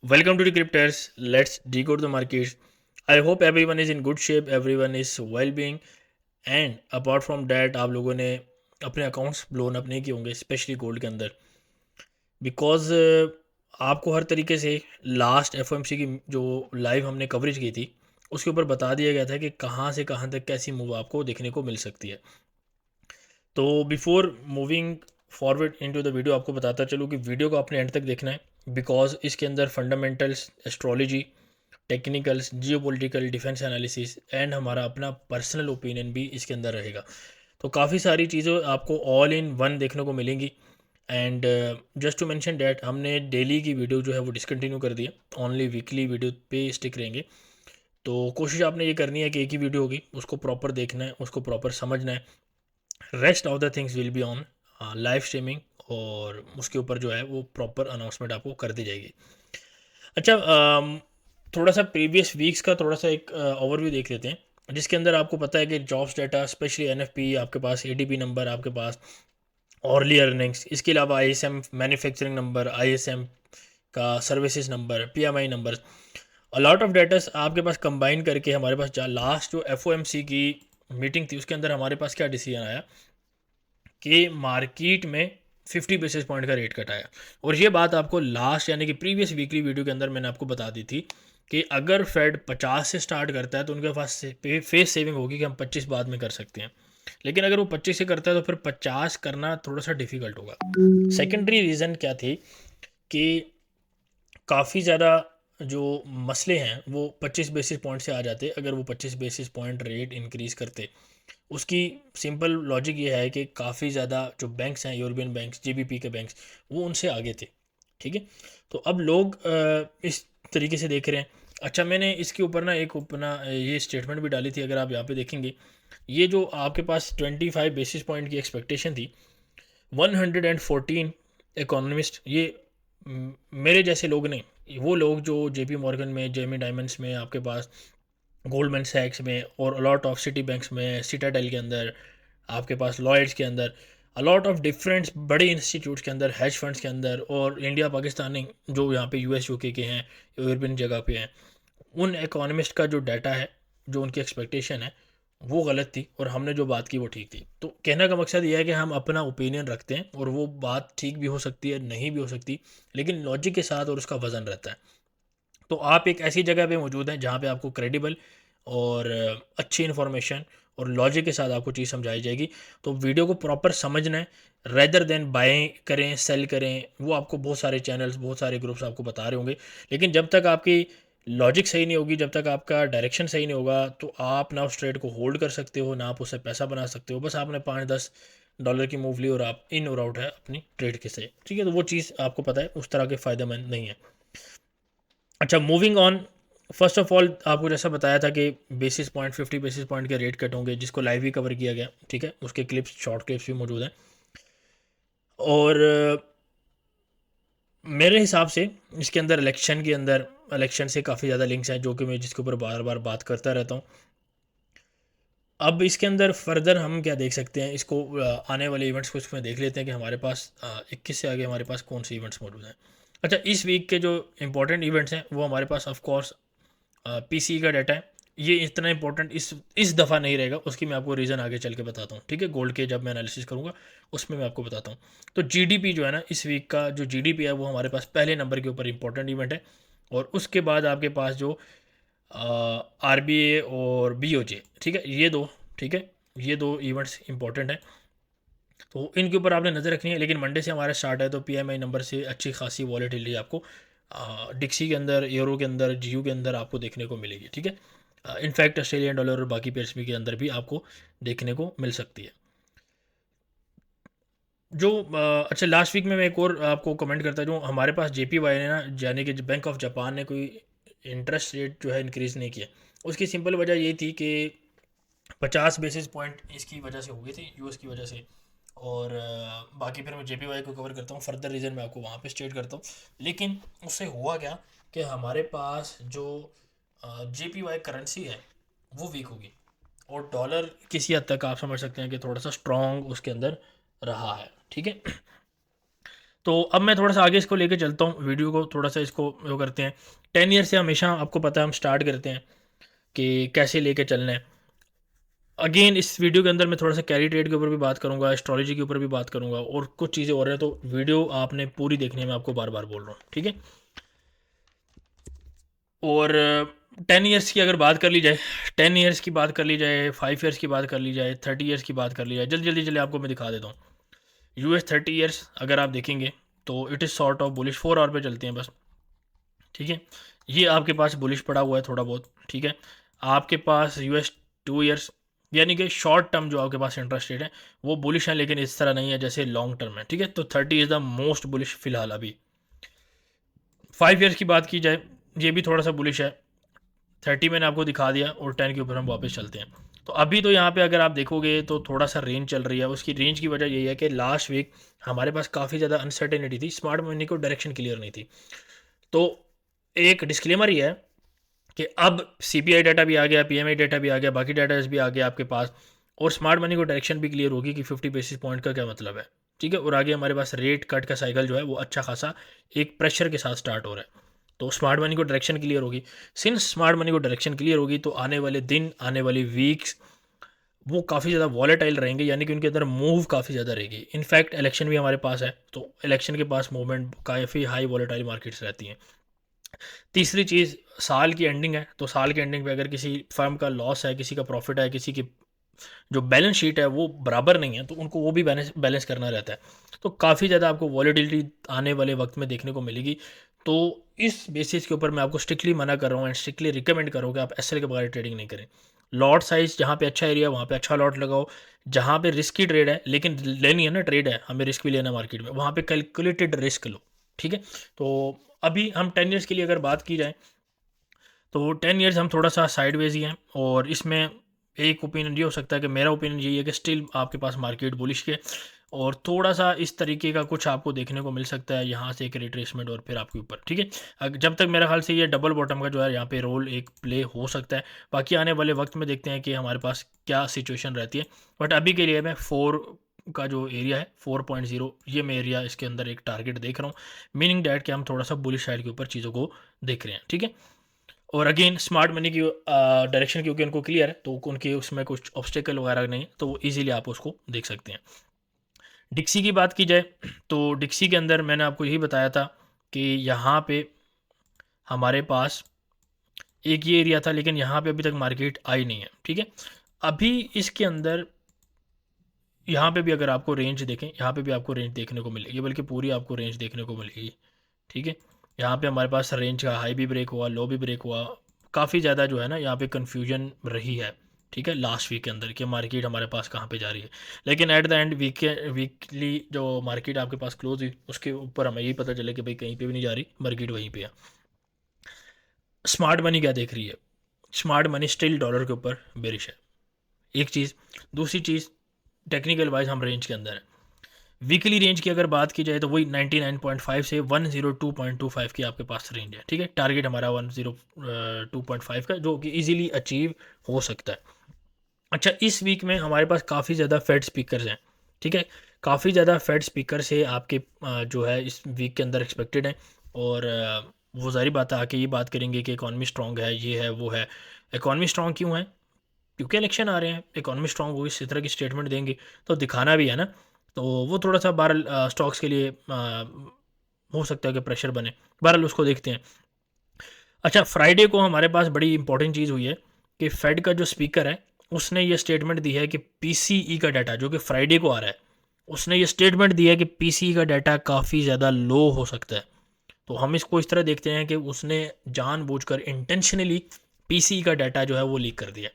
Welcome to the Crypters. Let's decode the markets. I hope everyone is in good shape, everyone is well-being, and apart from that, आप लोगों ने अपने accounts blown up नहीं किए होंगे, specially gold के अंदर, बिकॉज आपको हर तरीके से लास्ट एफ की जो लाइव हमने कवरेज की थी उसके ऊपर बता दिया गया था कि कहाँ से कहाँ तक कैसी मूव आपको देखने को मिल सकती है। तो before moving forward into the video आपको बताता चलूँ कि वीडियो को आपने एंड तक देखना है, बिकॉज इसके अंदर fundamentals, astrology, technicals, geopolitical, defence analysis and हमारा अपना पर्सनल ओपिनियन भी इसके अंदर रहेगा। तो काफ़ी सारी चीज़ें आपको ऑल इन वन देखने को मिलेंगी। And just to mention that हमने डेली की वीडियो जो है वो डिसकंटिन्यू कर दी है, ओनली वीकली वीडियो पे स्टिक रहेंगे। तो कोशिश आपने ये करनी है कि एक ही वीडियो होगी, उसको प्रॉपर देखना है, उसको प्रॉपर समझना है। Rest of the things will be on live streaming, और उसके ऊपर जो है वो प्रॉपर अनाउंसमेंट आपको कर दी जाएगी। अच्छा, थोड़ा सा प्रीवियस वीक्स का थोड़ा सा एक ओवरव्यू देख लेते हैं, जिसके अंदर आपको पता है कि जॉब्स डाटा, स्पेशली एनएफपी, आपके पास एडीपी नंबर, आपके पास ऑर्ली अर्निंग्स, इसके अलावा आईएसएम मैन्युफैक्चरिंग नंबर, आईएसएम का services number, PMI number, a lot of datas आपके पास कंबाइन करके हमारे पास लास्ट जो एफओएमसी की मीटिंग थी उसके अंदर हमारे पास क्या डिसीजन आया कि मार्केट में 50 बेसिस पॉइंट का रेट कट आया। और ये बात आपको लास्ट यानी कि प्रीवियस वीकली वीडियो के अंदर मैंने आपको बता दी थी कि अगर फेड 50 से स्टार्ट करता है तो उनके पास फेस सेविंग होगी कि हम 25 बाद में कर सकते हैं, लेकिन अगर वो 25 से करता है तो फिर 50 करना थोड़ा सा डिफिकल्ट होगा। सेकेंडरी रीज़न क्या थी कि काफ़ी ज़्यादा जो मसले हैं वो 25 बेसिस पॉइंट से आ जाते अगर वो 25 बेसिस पॉइंट रेट इंक्रीज़ करते। उसकी सिंपल लॉजिक ये है कि काफ़ी ज़्यादा जो बैंक्स हैं, यूरोपियन बैंक्स, जीबीपी के बैंक्स, वो उनसे आगे थे। ठीक है, तो अब लोग इस तरीके से देख रहे हैं। अच्छा, मैंने इसके ऊपर ना एक अपना ये स्टेटमेंट भी डाली थी, अगर आप यहाँ पे देखेंगे, ये जो आपके पास 25 बेसिस पॉइंट की एक्सपेक्टेशन थी, 114 इकोनॉमिस्ट, ये मेरे जैसे लोग नहीं, वो लोग जो जेपी मॉर्गन में, जेमी डायमंड्स में, आपके पास गोल्डमैन सैक्स में, और अलॉट ऑफ सिटी बैंक्स में, सिटाडेल के अंदर, आपके पास लॉयड्स के अंदर, अलॉट ऑफ डिफरेंट बड़े इंस्टीट्यूट्स के अंदर, हेज फंड्स के अंदर, और इंडिया पाकिस्तानी जो यहाँ पे यूएस यूके के हैं, यूरोपियन जगह पे हैं, उन इकोनॉमिस्ट का जो डाटा है, जो उनकी एक्सपेक्टेशन है, वो गलत थी, और हमने जो बात की वो ठीक थी। तो कहने का मकसद ये है कि हम अपना ओपिनियन रखते हैं, और वो बात ठीक भी हो सकती है, नहीं भी हो सकती, लेकिन लॉजिक के साथ और उसका वज़न रहता है। तो आप एक ऐसी जगह पे मौजूद हैं जहाँ पे आपको क्रेडिबल और अच्छी इन्फॉर्मेशन और लॉजिक के साथ आपको चीज़ समझाई जाएगी। तो वीडियो को प्रॉपर समझना है, रेदर देन बाय करें, सेल करें, वो आपको बहुत सारे चैनल्स, बहुत सारे ग्रुप्स आपको बता रहे होंगे, लेकिन जब तक आपकी लॉजिक सही नहीं होगी, जब तक आपका डायरेक्शन सही नहीं होगा, तो आप ना उस ट्रेड को होल्ड कर सकते हो, ना आप उससे पैसा बना सकते हो। बस आपने $5-10 की मूव ली और आप इन और आउट है अपनी ट्रेड के से, ठीक है, तो वो चीज़ आपको पता है उस तरह के फ़ायदेमंद नहीं है। अच्छा, moving on, first of all आपको जैसा बताया था कि बेसिस पॉइंट 50 बेसिस पॉइंट के रेट कट होंगे, जिसको लाइव ही कवर किया गया, ठीक है, उसके क्लिप्स, शॉर्ट क्लिप्स भी मौजूद हैं। और मेरे हिसाब से इसके अंदर इलेक्शन से काफ़ी ज़्यादा लिंक्स हैं, जो कि मैं जिसके ऊपर बार बार बात करता रहता हूँ। अब इसके अंदर फर्दर हम क्या देख सकते हैं, इसको आने वाले इवेंट्स को इसमें देख लेते हैं कि हमारे पास 21 से आगे हमारे पास कौन से इवेंट्स मौजूद हैं। अच्छा, इस वीक के जो इंपॉर्टेंट इवेंट्स हैं वो हमारे पास ऑफ कोर्स पीसी का डाटा है। ये इतना इंपॉर्टेंट इस दफ़ा नहीं रहेगा, उसकी मैं आपको रीज़न आगे चल के बताता हूँ, ठीक है, गोल्ड के जब मैं एनालिसिस करूँगा उसमें मैं आपको बताता हूँ। तो जीडीपी जो है ना, इस वीक का जो जीडीपी है वो हमारे पास पहले नंबर के ऊपर इंपॉर्टेंट इवेंट है, और उसके बाद आपके पास जो आरबीए और बीओजे, ठीक है, ये दो, ठीक है, ये दो इवेंट्स इंपॉर्टेंट हैं, तो इनके ऊपर आपने नज़र रखनी है। लेकिन मंडे से हमारा स्टार्ट है, तो पीएमआई नंबर से अच्छी खासी वॉलेटिलिटी आपको डिक्सी के अंदर, यूरो के अंदर, जीयू के अंदर आपको देखने को मिलेगी, ठीक है। इनफैक्ट ऑस्ट्रेलियन डॉलर और बाकी पेयर्स के अंदर भी आपको देखने को मिल सकती है। जो अच्छा, लास्ट वीक में मैं एक और आपको कमेंट करता हूँ, जो हमारे पास जेपीवाई ने ना, यानी कि बैंक ऑफ जापान ने कोई इंटरेस्ट रेट जो है इंक्रीज़ नहीं किया। उसकी सिंपल वजह ये थी कि 50 बेसिस पॉइंट इसकी वजह से हो गए थे, यूएस की वजह से। और बाकी फिर मैं जेपीवाई को कवर करता हूँ, फर्दर रीज़न मैं आपको वहाँ पे स्टेट करता हूँ। लेकिन उससे हुआ क्या कि हमारे पास जो जेपीवाई करेंसी है वो वीक होगी, और डॉलर किसी हद तक आप समझ सकते हैं कि थोड़ा सा स्ट्रॉन्ग उसके अंदर रहा है, ठीक है। तो अब मैं थोड़ा सा आगे इसको लेके चलता हूँ, वीडियो को थोड़ा सा इसको वो करते हैं। 10 ईयर से हमेशा आपको पता है हम स्टार्ट करते हैं कि कैसे लेके चलना है। अगेन इस वीडियो के अंदर मैं थोड़ा सा कैरी ट्रेड के ऊपर भी बात करूंगा, एस्ट्रोलॉजी के ऊपर भी बात करूंगा, और कुछ चीज़ें और हैं, तो वीडियो आपने पूरी देखनी है, मैं आपको बार बार बोल रहा हूँ, ठीक है। और 10 ईयर्स की अगर बात कर ली जाए, 10 ईयर्स की बात कर ली जाए, 5 ईयर्स की बात कर ली जाए, 30 ईयर्स की बात कर ली जाए, जल्दी जल्दी जल्दी आपको मैं दिखा देता हूँ। US 30 ईयर्स अगर आप देखेंगे तो it is sort of bullish, 4 hour पे चलते हैं बस, ठीक है। ये आपके पास बुलिश पड़ा हुआ है थोड़ा बहुत, ठीक है। आपके पास US 2 ईयर्स, यानी कि शॉर्ट टर्म जो आपके पास इंटरेस्ट रेट है वो बुलिश है, लेकिन इस तरह नहीं है जैसे लॉन्ग टर्म है, ठीक है। तो 30 इज़ द मोस्ट बुलिश फिलहाल अभी। 5 ईयर्स की बात की जाए, ये भी थोड़ा सा बुलिश है। 30 मैंने आपको दिखा दिया, और 10 के ऊपर हम वापस चलते हैं। तो अभी तो यहाँ पे अगर आप देखोगे तो थोड़ा सा रेंज चल रही है। उसकी रेंज की वजह यही है कि लास्ट वीक हमारे पास काफ़ी ज़्यादा अनसर्टेनिटी थी, स्मार्ट मनी को डायरेक्शन क्लियर नहीं थी। तो एक डिस्क्लेमर ही है कि अब CPI डाटा भी आ गया, PMI डाटा भी आ गया, बाकी डाटा भी आ गया आपके पास, और स्मार्ट मनी को डायरेक्शन भी क्लियर होगी कि 50 बेसिस पॉइंट का क्या मतलब है, ठीक है। और आगे हमारे पास रेट कट का साइकिल जो है वो अच्छा खासा एक प्रेशर के साथ स्टार्ट हो रहा है। तो स्मार्ट मनी को डायरेक्शन क्लियर होगी। सिंस स्मार्ट मनी को डायरेक्शन क्लियर होगी तो आने वाले दिन, आने वाली वीक्स वो काफ़ी ज़्यादा वॉलेटाइल रहेंगे, यानी कि उनके अंदर मूव काफ़ी ज़्यादा रहेगी। इनफैक्ट इलेक्शन भी हमारे पास है, तो इलेक्शन के पास मूवमेंट काफ़ी हाई वॉलेटाइल मार्केट्स रहती हैं। तीसरी चीज़, साल की एंडिंग है, तो साल की एंडिंग पे अगर किसी फर्म का लॉस है, किसी का प्रॉफिट है, किसी की जो बैलेंस शीट है वो बराबर नहीं है, तो उनको वो भी बैलेंस बैलेंस करना रहता है। तो काफ़ी ज़्यादा आपको वॉलेटिलिटी आने वाले वक्त में देखने को मिलेगी। तो इस बेसिस के ऊपर मैं आपको स्ट्रिक्टली मना कर रहा हूँ एंड स्ट्रिक्टली रिकमेंड करूँ कि आप SL के बगैर ट्रेडिंग नहीं करें। लॉट साइज़ जहाँ पे अच्छा एरिया है वहाँ पे अच्छा लॉट लगाओ। जहाँ पे रिस्की ट्रेड है, लेकिन लेनी है ना ट्रेड है, हमें रिस्क भी लेना मार्केट में, वहाँ पे कैलकुलेटेड रिस्क लो, ठीक है। तो अभी हम 10 ईयर्स के लिए अगर बात की जाए तो 10 ईयर्स हम थोड़ा सा साइडवेज ही हैं, और इसमें एक ओपिनियन ये हो सकता है कि मेरा ओपिनियन यही है कि स्टिल आपके पास मार्केट बुलिश के, और थोड़ा सा इस तरीके का कुछ आपको देखने को मिल सकता है, यहाँ से एक रिट्रेसमेंट और फिर आपके ऊपर, ठीक है। जब तक मेरा ख्याल से ये डबल बॉटम का जो है यहाँ पे रोल एक प्ले हो सकता है। बाकी आने वाले वक्त में देखते हैं कि हमारे पास क्या सिचुएशन रहती है। बट अभी के लिए मैं 4 का जो एरिया है 4.0, ये मैं एरिया इसके अंदर एक टारगेट देख रहा हूँ, मीनिंग डैट कि हम थोड़ा सा बुलिश साइड के ऊपर चीज़ों को देख रहे हैं, ठीक है। और अगेन स्मार्ट मनी की डायरेक्शन क्योंकि उनको क्लियर है, तो उनके उसमें कुछ ऑब्स्टेकल वगैरह नहीं है, तो वो ईजिली आप उसको देख सकते हैं। डिक्सी की बात की जाए तो डिक्सी के अंदर मैंने आपको यही बताया था कि यहाँ पे हमारे पास एक ये एरिया था, लेकिन यहाँ पे अभी तक मार्केट आई नहीं है, ठीक है। अभी इसके अंदर यहाँ पे भी अगर आपको रेंज देखें, यहाँ पे भी आपको रेंज देखने को मिलेगी, बल्कि पूरी आपको रेंज देखने को मिलेगी, ठीक है। यहाँ पे हमारे पास रेंज का हाई भी ब्रेक हुआ, लो भी ब्रेक हुआ, काफ़ी ज़्यादा जो है ना यहाँ पे कन्फ्यूजन रही है, ठीक है, लास्ट वीक के अंदर कि मार्केट हमारे पास कहाँ पे जा रही है। लेकिन एट द एंड वीकली जो मार्केट आपके पास क्लोज हुई उसके ऊपर हमें यही पता चले कि भाई कहीं पे भी नहीं जा रही, मार्केट वहीं पे है। स्मार्ट मनी क्या देख रही है? स्मार्ट मनी स्टिल डॉलर के ऊपर बेरिश है, एक चीज़। दूसरी चीज़, टेक्निकल वाइज हम रेंज के अंदर है। वीकली रेंज की अगर बात की जाए तो वही 99.5 से 102.25 की आपके पास रेंज है, ठीक है। टारगेट हमारा 102.5 का, जो कि इजीली अचीव हो सकता है। अच्छा, इस वीक में हमारे पास काफ़ी ज़्यादा फेड स्पीकर्स हैं, ठीक है। काफ़ी ज़्यादा फेड स्पीकर से आपके जो है इस वीक के अंदर एक्सपेक्टेड है, और वो सारी बात आके ये बात करेंगे कि इकॉनमी स्ट्रॉन्ग है, ये है वो है। इकॉनमी स्ट्रॉन्ग क्यों है? क्योंकि इलेक्शन आ रहे हैं, इकॉनमी स्ट्रॉन्ग होगी, इस तरह की स्टेटमेंट देंगे तो दिखाना भी है ना। तो वो थोड़ा सा बहरहाल स्टॉक्स के लिए हो सकता है कि प्रेशर बने, बहरहाल उसको देखते हैं। अच्छा, फ्राइडे को हमारे पास बड़ी इंपॉर्टेंट चीज़ हुई है कि फेड का जो स्पीकर है उसने ये स्टेटमेंट दी है कि PCE का डाटा जो कि फ्राइडे को आ रहा है, उसने ये स्टेटमेंट दी है कि PCE का डाटा काफ़ी ज़्यादा लो हो सकता है। तो हम इसको इस तरह देखते हैं कि उसने जानबूझकर इंटेंशनली PCE का डाटा जो है वो लीक कर दिया।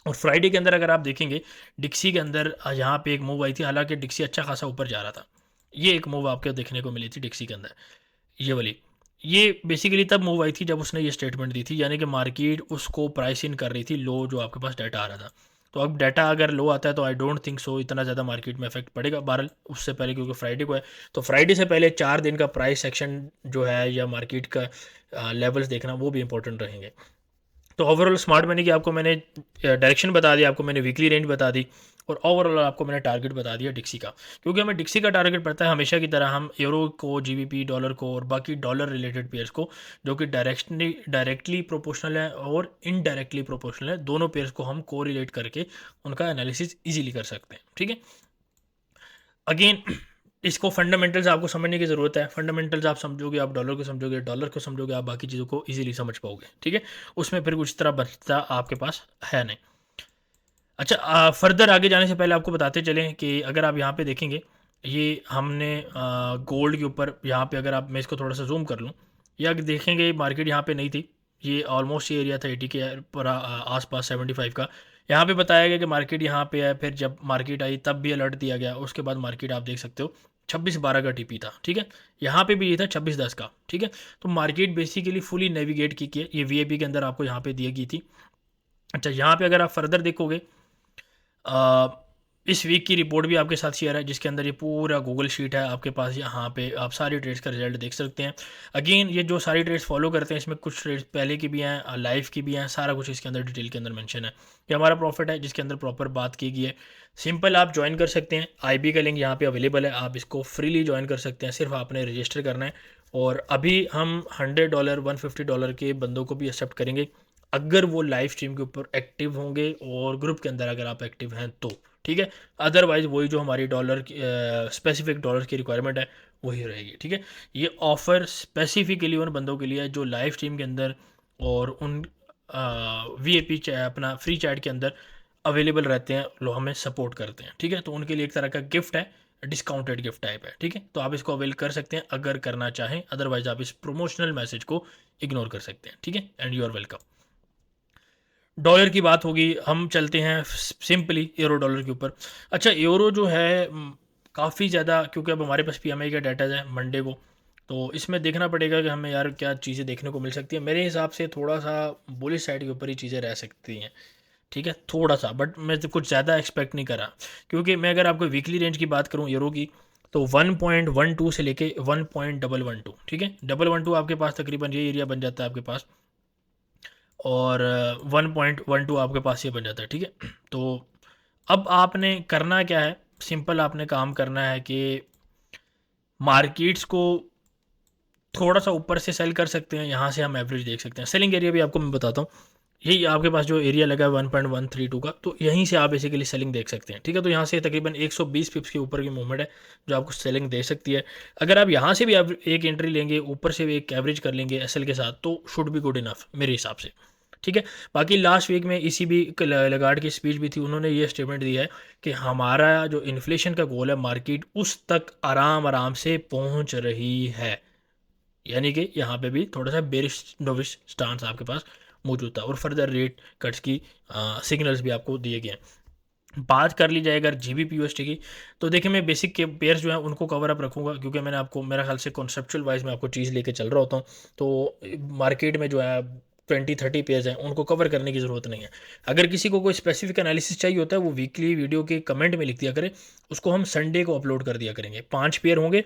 और फ्राइडे के अंदर अगर आप देखेंगे डिक्सी के अंदर यहाँ पे एक मूव आई थी, हालांकि डिक्सी अच्छा खासा ऊपर जा रहा था। ये एक मूव आपको देखने को मिली थी डिक्सी के अंदर, ये वाली। ये बेसिकली तब मूव आई थी जब उसने ये स्टेटमेंट दी थी, यानी कि मार्केट उसको प्राइस इन कर रही थी लो, जो आपके पास डाटा आ रहा था। तो अब डाटा अगर लो आता है तो आई डोंट थिंक सो इतना ज़्यादा मार्केट में इफेक्ट पड़ेगा, बहरहाल उससे पहले, क्योंकि फ्राइडे को है। तो फ्राइडे से पहले 4 दिन का प्राइस सेक्शन जो है या मार्केट का लेवल्स देखना वो भी इंपॉर्टेंट रहेंगे। तो ओवरऑल स्मार्ट मनी की आपको मैंने डायरेक्शन बता दी, आपको मैंने वीकली रेंज बता दी, और ओवरऑल आपको मैंने टारगेट बता दिया डिक्सी का, क्योंकि हमें डिक्सी का टारगेट पड़ता है हमेशा की तरह। हम यूरो को, जीबीपी, डॉलर को और बाकी डॉलर रिलेटेड पेयर्स को जो कि डायरेक्टली प्रोपोर्शनल है और इनडायरेक्टली प्रोपोर्शनल है, दोनों पेयर्स को हम को रिलेट करके उनका एनालिसिस ईजिली कर सकते हैं। ठीक है, अगेन इसको फंडामेंटल्स आपको समझने की ज़रूरत है। फंडामेंटल्स आप समझोगे, आप डॉलर को समझोगे, डॉलर को समझोगे, आप बाकी चीज़ों को इजीली समझ पाओगे। ठीक है, उसमें फिर कुछ तरह बचता आपके पास है नहीं। अच्छा, फर्दर आगे जाने से पहले आपको बताते चलें कि अगर आप यहाँ पे देखेंगे, ये हमने गोल्ड के ऊपर यहाँ पे, अगर आप, मैं इसको थोड़ा सा जूम कर लूँ, या देखेंगे मार्केट यहाँ पे नहीं थी, ये ऑलमोस्ट ये एरिया था 80 के पर आसपास 75 का। यहाँ पे बताया गया कि मार्केट यहाँ पे है, फिर जब मार्केट आई तब भी अलर्ट दिया गया, उसके बाद मार्केट आप देख सकते हो 26-12 का टीपी था। ठीक है, यहाँ पे भी ये था 26-10 का। ठीक है, तो मार्केट बेसिकली फुली नेविगेट की है, ये वीएपी के अंदर आपको यहाँ पे दी गई थी। अच्छा, यहाँ पे अगर आप फर्दर देखोगे, इस वीक की रिपोर्ट भी आपके साथ शेयर है, जिसके अंदर ये पूरा गूगल शीट है आपके पास। यहाँ पे आप सारी ट्रेड्स का रिजल्ट देख सकते हैं। अगेन ये जो सारी ट्रेड्स फॉलो करते हैं, इसमें कुछ ट्रेड्स पहले की भी हैं, लाइव की भी हैं, सारा कुछ इसके अंदर डिटेल के अंदर मेंशन है। ये हमारा प्रॉफिट है जिसके अंदर प्रॉपर बात की गई है। सिंपल, आप ज्वाइन कर सकते हैं, आईबी का लिंक यहाँ पे अवेलेबल है, आप इसको फ्रीली ज्वाइन कर सकते हैं, सिर्फ आपने रजिस्टर करना है। और अभी हम $100 $150 के बंदों को भी एक्सेप्ट करेंगे अगर वो लाइव स्ट्रीम के ऊपर एक्टिव होंगे और ग्रुप के अंदर अगर आप एक्टिव हैं तो। ठीक है, अदरवाइज वही जो हमारी डॉलर की स्पेसिफिक डॉलर की रिक्वायरमेंट है वही रहेगी। ठीक है, ये ऑफ़र स्पेसिफिकली उन बंदों के लिए है जो लाइव स्ट्रीम के अंदर और उन वीएपी अपना फ्री चैट के अंदर अवेलेबल रहते हैं, लोग हमें सपोर्ट करते हैं। ठीक है, तो उनके लिए एक तरह का गिफ्ट है, डिस्काउंटेड गिफ्ट टाइप है। ठीक है, तो आप इसको अवेल कर सकते हैं अगर करना चाहें, अदरवाइज आप इस प्रोमोशनल मैसेज को इग्नोर कर सकते हैं। ठीक है, and you are welcome. Dollar की बात होगी, हम चलते हैं सिंपली यूरो डॉलर के ऊपर। अच्छा, यूरो जो है काफ़ी ज़्यादा, क्योंकि अब हमारे पास पीएमआई का डाटा है मंडे को, तो इसमें देखना पड़ेगा कि हमें यार क्या चीज़ें देखने को मिल सकती हैं। मेरे हिसाब से थोड़ा सा बुलिश साइड के ऊपर ही चीज़ें रह सकती हैं। ठीक है, थोड़ा सा, बट मैं तो कुछ ज़्यादा एक्सपेक्ट नहीं कर रहा, क्योंकि मैं अगर आपको वीकली रेंज की बात करूँ यूरो की, तो 1.12 से लेके 1.112। ठीक है, 112 आपके पास तकरीबन ये एरिया बन जाता है आपके पास, और 1.12 आपके पास ये बन जाता है। ठीक है, तो अब आपने करना क्या है, सिंपल आपने काम करना है कि मार्केट्स को थोड़ा सा ऊपर से सेल कर सकते हैं, यहाँ से हम एवरेज देख सकते हैं। सेलिंग एरिया भी आपको मैं बताता हूँ, यही आपके पास जो एरिया लगा है 1.132 का, तो यहीं से आप बेसिकली सेलिंग देख सकते हैं। ठीक है, तो यहाँ से तकरीबन 120 पिप्स के ऊपर की मूवमेंट है जो आपको सेलिंग दे सकती है। अगर आप यहाँ से भी एक एंट्री लेंगे, ऊपर से भी एक एवरेज कर लेंगे एसएल के साथ, तो शुड बी गुड इनफ मेरे हिसाब से। ठीक है, बाकी लास्ट वीक में इसी भी लगार्ड की स्पीच भी थी, उन्होंने ये स्टेटमेंट दिया है कि हमारा जो इन्फ्लेशन का गोल है, मार्केट उस तक आराम आराम से पहुंच रही है। यानी कि यहाँ पे भी थोड़ा सा बेरिश डोविश स्टांस आपके पास मौजूद था, और फर्दर रेट कट्स की सिग्नल्स भी आपको दिए गए हैं। बात कर ली जाए अगर जीबीपी यूएसटी की, तो देखिए मैं बेसिक के पेयर्स जो है उनको कवर अप रखूँगा, क्योंकि मैंने आपको, मेरा ख्याल से कॉन्सेप्चुअल वाइज में आपको चीज़ लेके चल रहा होता हूँ, तो मार्केट में जो है 20-30 पेयर्स हैं, उनको कवर करने की ज़रूरत नहीं है। अगर किसी को कोई स्पेसिफिक एनालिसिस चाहिए होता है, वो वीकली वीडियो के कमेंट में लिख दिया करें, उसको हम संडे को अपलोड कर दिया करेंगे। 5 पेयर होंगे,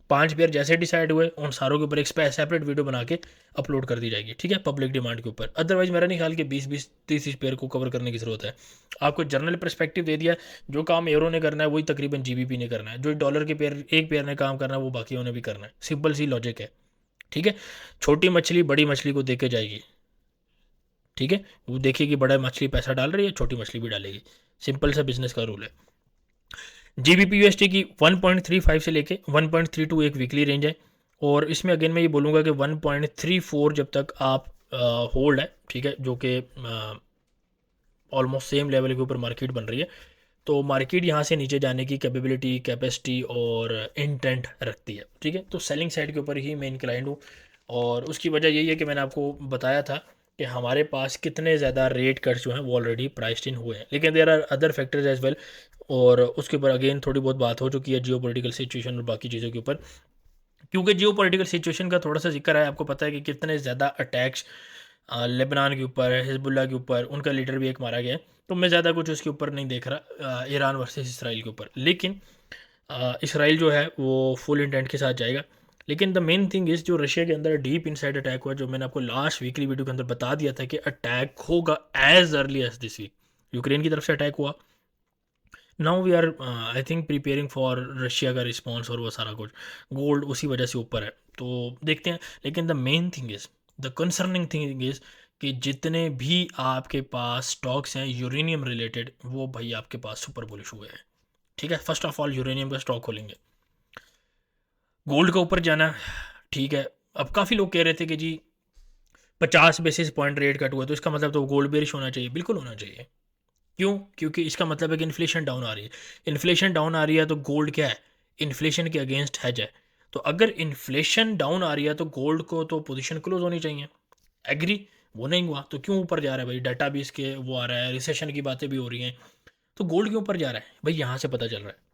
5 पेयर जैसे डिसाइड हुए उन सारों के ऊपर एक सेपरेट वीडियो बना के अपलोड कर दी जाएगी। ठीक है, पब्लिक डिमांड के ऊपर। अदरवाइज मेरा नहीं ख्याल कि 20-30 पेयर को कवर करने की ज़रूरत है। आपको जर्नल पर्सपेक्टिव दे दिया, जो काम यूरो ने करना है वही तकरीबन जीबीपी ने करना है, जो डॉलर के पेयर एक पेयर ने काम करना है वो बाकियों ने भी करना है। सिंपल सी लॉजिक है। ठीक है, छोटी मछली बड़ी मछली को देख के जाएगी। ठीक है, वो देखेगी बड़ा मछली पैसा डाल रही है, छोटी मछली भी डालेगी। सिंपल सा बिजनेस का रूल है। जीबीपी यूएसटी की 1.35 से लेके 1.32 एक वीकली रेंज है, और इसमें अगेन मैं ये बोलूँगा कि 1.34 जब तक आप होल्ड है, ठीक है, जो कि ऑलमोस्ट सेम लेवल के ऊपर मार्केट बन रही है, तो मार्केट यहाँ से नीचे जाने की कैपेबिलिटी, कैपेसिटी और इंटेंट रखती है। ठीक है, तो सेलिंग साइड के ऊपर ही मैं इंक्लाइंड हूँ, और उसकी वजह यही है कि मैंने आपको बताया था कि हमारे पास कितने ज़्यादा रेट कट्स जो हैं वो ऑलरेडी प्राइस्ड इन हुए हैं, लेकिन there are other factors as well, और उसके ऊपर अगेन थोड़ी बहुत बात हो चुकी है जियो पॉलिटिकल सिचुएशन और बाकी चीज़ों के ऊपर, क्योंकि जियो पॉलिटिकल सिचुएशन का थोड़ा सा जिक्र है। आपको पता है कि कितने ज़्यादा अटैक्स लेबनान के ऊपर, हिजबुल्ला के ऊपर, उनका लीडर भी एक मारा गया है, तो मैं ज़्यादा कुछ उसके ऊपर नहीं देख रहा ईरान वर्सेस इसराइल के ऊपर। लेकिन इसराइल जो है वो फुल इंटेंट के साथ जाएगा, लेकिन द मेन थिंग इज़ जो रशिया के अंदर डीप इनसाइड अटैक हुआ, जो मैंने आपको लास्ट वीकली वीडियो के अंदर बता दिया था कि अटैक होगा as early as this week. Ukraine की तरफ से अटैक हुआ, now we are I think preparing for Russia का रिस्पॉन्स और वो सारा कुछ, गोल्ड उसी वजह से ऊपर है, तो देखते हैं। लेकिन the main thing is, the concerning thing is कि जितने भी आपके पास स्टॉक्स हैं यूरेनियम रिलेटेड, वो भाई आपके पास सुपर बुलिश हुए हैं। ठीक है, फर्स्ट ऑफ ऑल यूरेनियम का स्टॉक खोलेंगे। गोल्ड का ऊपर जाना, ठीक है। अब काफ़ी लोग कह रहे थे कि जी 50 बेसिस पॉइंट रेट कट हुआ तो इसका मतलब तो गोल्ड बेरिश होना चाहिए। बिल्कुल होना चाहिए। क्यों? क्योंकि इसका मतलब है कि इन्फ्लेशन डाउन आ रही है। इन्फ्लेशन डाउन आ रही है तो गोल्ड क्या है? इन्फ्लेशन के अगेंस्ट हेज है। तो अगर इन्फ्लेशन डाउन आ रही है तो गोल्ड को तो पोजीशन क्लोज होनी चाहिए। एग्री? वो नहीं हुआ तो क्यों ऊपर जा रहा है भाई? डाटा भी इसके वो आ रहा है, रिसेशन की बातें भी हो रही हैं, तो गोल्ड क्यों ऊपर जा रहा है भाई? यहाँ से पता चल रहा है।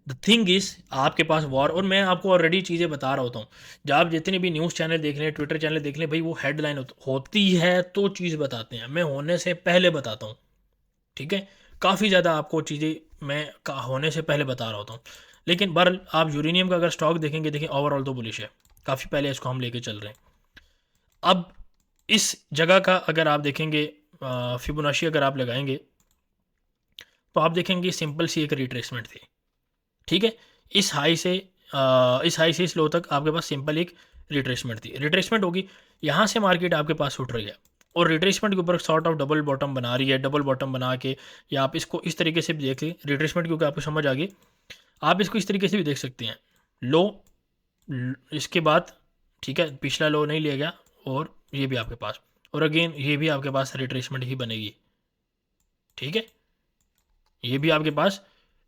द थिंग इज, आपके पास वॉर, और मैं आपको ऑलरेडी चीज़ें बता रहा होता हूँ। जब आप जितने भी न्यूज़ चैनल देख लें, ट्विटर चैनल देख लें, भाई वो हेडलाइन होती है तो चीज़ बताते हैं, मैं होने से पहले बताता हूँ। ठीक है, काफ़ी ज़्यादा आपको चीज़ें मैं होने से पहले बता रहा होता हूँ। लेकिन बहरहाल आप यूरेनियम का अगर स्टॉक देखेंगे, देखिए ओवरऑल तो बुलिश है, काफ़ी पहले इसको हम लेके चल रहे हैं। अब इस जगह का अगर आप देखेंगे, फिबोनाची अगर आप लगाएंगे तो आप देखेंगे सिंपल सी एक रिट्रेसमेंट थी। ठीक है, इस हाई से इस लो तक आपके पास सिंपल एक रिट्रेसमेंट थी। रिट्रेसमेंट होगी, यहाँ से मार्केट आपके पास उठ रही है और रिट्रेसमेंट के ऊपर सॉर्ट ऑफ डबल बॉटम बना रही है। डबल बॉटम बना के, या आप इसको इस तरीके से भी देख लें, रिट्रेसमेंट क्योंकि आपको समझ आ गई, आप इसको इस तरीके से भी देख सकते हैं। लो, इसके बाद ठीक है, पिछला लो नहीं लिया गया, और ये भी आपके पास, और अगेन ये भी आपके पास रिट्रेसमेंट ही बनेगी। ठीक है, ये भी आपके पास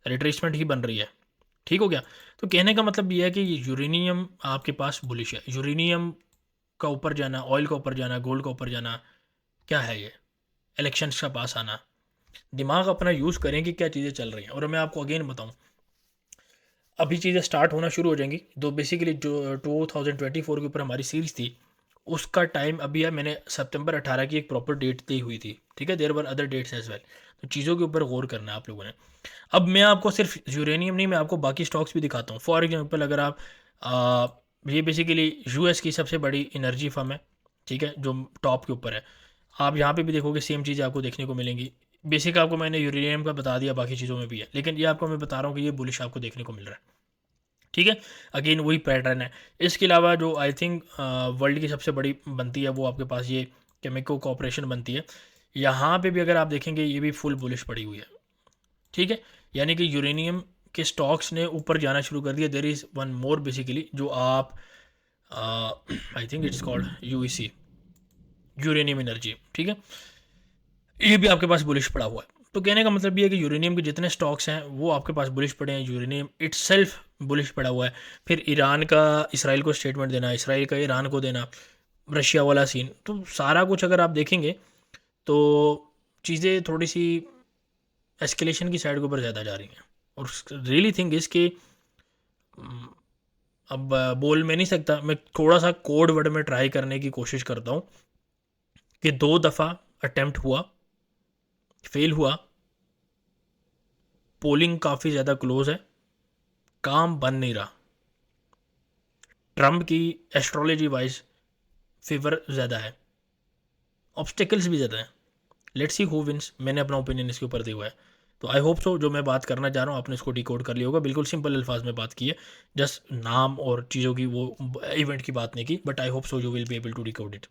रिट्रेसमेंट ही बन रही है। ठीक हो गया। तो कहने का मतलब ये है कि यूरेनियम आपके पास बुलिश है। यूरेनियम का ऊपर जाना, ऑयल का ऊपर जाना, गोल्ड का ऊपर जाना, क्या है ये? इलेक्शंस का पास आना। दिमाग अपना यूज़ करें कि क्या चीज़ें चल रही हैं। और मैं आपको अगेन बताऊं, अभी चीज़ें स्टार्ट होना शुरू हो जाएंगी। तो बेसिकली जो 2024 के ऊपर हमारी सीरीज़ थी, उसका टाइम अभी है, मैंने सितंबर 18 की एक प्रॉपर डेट दी हुई थी। ठीक है, there were other dates as well. तो चीज़ों के ऊपर गौर करना है आप लोगों ने। अब मैं आपको सिर्फ यूरेनियम नहीं, मैं आपको बाकी स्टॉक्स भी दिखाता हूँ। फॉर एग्जांपल, अगर आप ये बेसिकली यूएस की सबसे बड़ी एनर्जी फर्म है, ठीक है, जो टॉप के ऊपर है। आप यहाँ पे भी देखोगे सेम चीज़ें आपको देखने को मिलेंगी। बेसिक आपको मैंने यूरेनियम का बता दिया, बाकी चीज़ों में भी है, लेकिन ये आपको मैं बता रहा हूँ कि ये बुलिश आपको देखने को मिल रहा है। ठीक है, अगेन वही पैटर्न है। इसके अलावा जो आई थिंक वर्ल्ड की सबसे बड़ी बनती है, वो आपके पास ये केमिको कॉरपोरेशन बनती है। यहाँ पे भी अगर आप देखेंगे, ये भी फुल बुलिश पड़ी हुई है। ठीक है, यानी कि यूरेनियम के स्टॉक्स ने ऊपर जाना शुरू कर दिया। There is one more basically, जो आप I think it's called UEC, uranium energy. ठीक है, ये भी आपके पास बुलिश पड़ा हुआ है। तो कहने का मतलब ये है कि यूरेनियम के जितने स्टॉक्स हैं वो आपके पास बुलिश पड़े हैं। यूरेनियम इट्सेल्फ बुलिश पड़ा हुआ है। फिर ईरान का इसराइल को स्टेटमेंट देना, इसराइल का ईरान को देना, रशिया वाला सीन, तो सारा कुछ अगर आप देखेंगे तो चीज़ें थोड़ी सी एस्केलेशन की साइड के ऊपर ज़्यादा जा रही हैं। और रियली थिंग इज़ कि अब बोल मैं नहीं सकता, मैं थोड़ा सा कोड वर्ड में ट्राई करने की कोशिश करता हूँ कि 2 दफ़ा अटेम्प्ट हुआ, फेल हुआ, पोलिंग काफ़ी ज़्यादा क्लोज है, काम बन नहीं रहा। ट्रम्प की एस्ट्रोलॉजी वाइज फेवर ज़्यादा है, ऑब्स्टेकल्स भी ज़्यादा हैं। Let's see who wins. मैंने अपना ओपिनियन इसके ऊपर दिया हुआ है। तो आई होप सो जो मैं बात करना चाह रहा हूँ आपने इसको डिकोड कर लिया होगा। बिल्कुल सिंपल अल्फाज में बात की है, जस्ट नाम और चीज़ों की, वो इवेंट की बात नहीं की, but I hope so you will be able to decode it.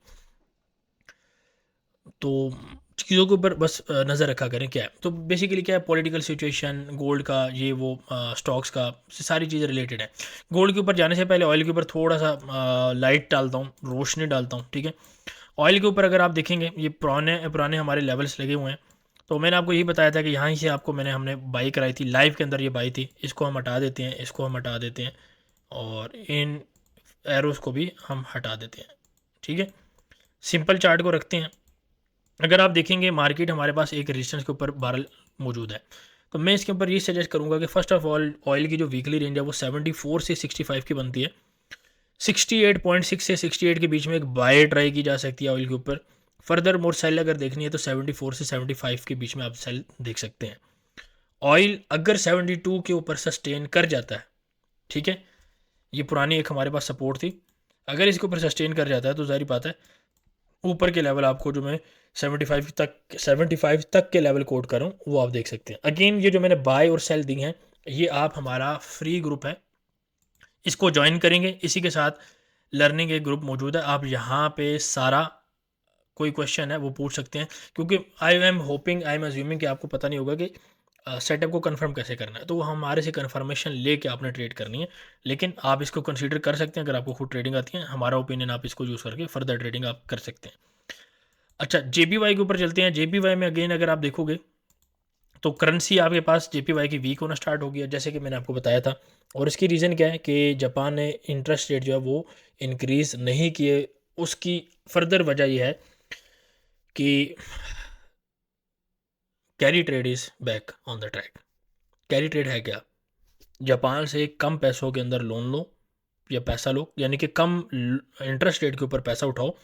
तो चीज़ों के ऊपर बस नज़र रखा करें क्या है। तो बेसिकली क्या है, पॉलिटिकल सिचुएशन, गोल्ड का ये वो, स्टॉक्स का, सारी चीज़ें रिलेटेड है। गोल्ड के ऊपर जाने से पहले ऑयल के ऊपर थोड़ा सा लाइट डालता हूँ, रोशनी डालता हूँ। ठीक है, ऑयल के ऊपर अगर आप देखेंगे, ये पुराने पुराने हमारे लेवल्स लगे हुए हैं। तो मैंने आपको यही बताया था कि यहाँ से आपको हमने बाई कराई थी, लाइव के अंदर ये बाई थी। इसको हम हटा देते हैं, इसको हम हटा देते हैं, और इन एरोस को भी हम हटा देते हैं। ठीक है, सिंपल चार्ट को रखते हैं। अगर आप देखेंगे मार्केट हमारे पास एक रेजिस्टेंस के ऊपर बारल मौजूद है, तो मैं इसके ऊपर ये सजेस्ट करूंगा कि फर्स्ट ऑफ ऑल ऑयल की जो वीकली रेंज है वो 74 से 65 की बनती है। 68.6 से 68 के बीच में एक बाय ट्राई की जा सकती है ऑयल के ऊपर। फर्दर मोर सेल अगर देखनी है तो 74 से 75 के बीच में आप सेल देख सकते हैं। ऑयल अगर 72 के ऊपर सस्टेन कर जाता है, ठीक है, ये पुरानी एक हमारे पास सपोर्ट थी, अगर इसके ऊपर सस्टेन कर जाता है तो जाहिर बात है ऊपर के लेवल आपको जो मैं 75 तक के लेवल कोट कर रहा हूँ वो आप देख सकते हैं। अगेन ये जो मैंने बाय और सेल दी हैं, ये आप हमारा फ्री ग्रुप है, इसको ज्वाइन करेंगे। इसी के साथ लर्निंग एक ग्रुप मौजूद है, आप यहाँ पे सारा कोई क्वेश्चन है वो पूछ सकते हैं, क्योंकि I am hoping, I am assuming कि आपको पता नहीं होगा कि सेटअप को कंफर्म कैसे करना है, तो वो हमारे से कंफर्मेशन लेके आपने ट्रेड करनी है। लेकिन आप इसको कंसीडर कर सकते हैं, अगर आपको खुद ट्रेडिंग आती है, हमारा ओपिनियन आप इसको यूज़ करके फर्दर ट्रेडिंग आप कर सकते हैं। अच्छा, JPY के ऊपर चलते हैं। JPY में अगेन अगर आप देखोगे तो करेंसी आपके पास JPY की वीक होना स्टार्ट हो गया, जैसे कि मैंने आपको बताया था। और इसकी रीज़न क्या है कि जापान ने इंटरेस्ट रेट जो है वो इंक्रीज़ नहीं किए। उसकी फर्दर वजह यह है कि carry trade is back on the track. Carry trade है क्या? जापान से कम पैसों के अंदर लोन लो या पैसा लो, यानी कि कम इंटरेस्ट रेट के ऊपर पैसा उठाओ,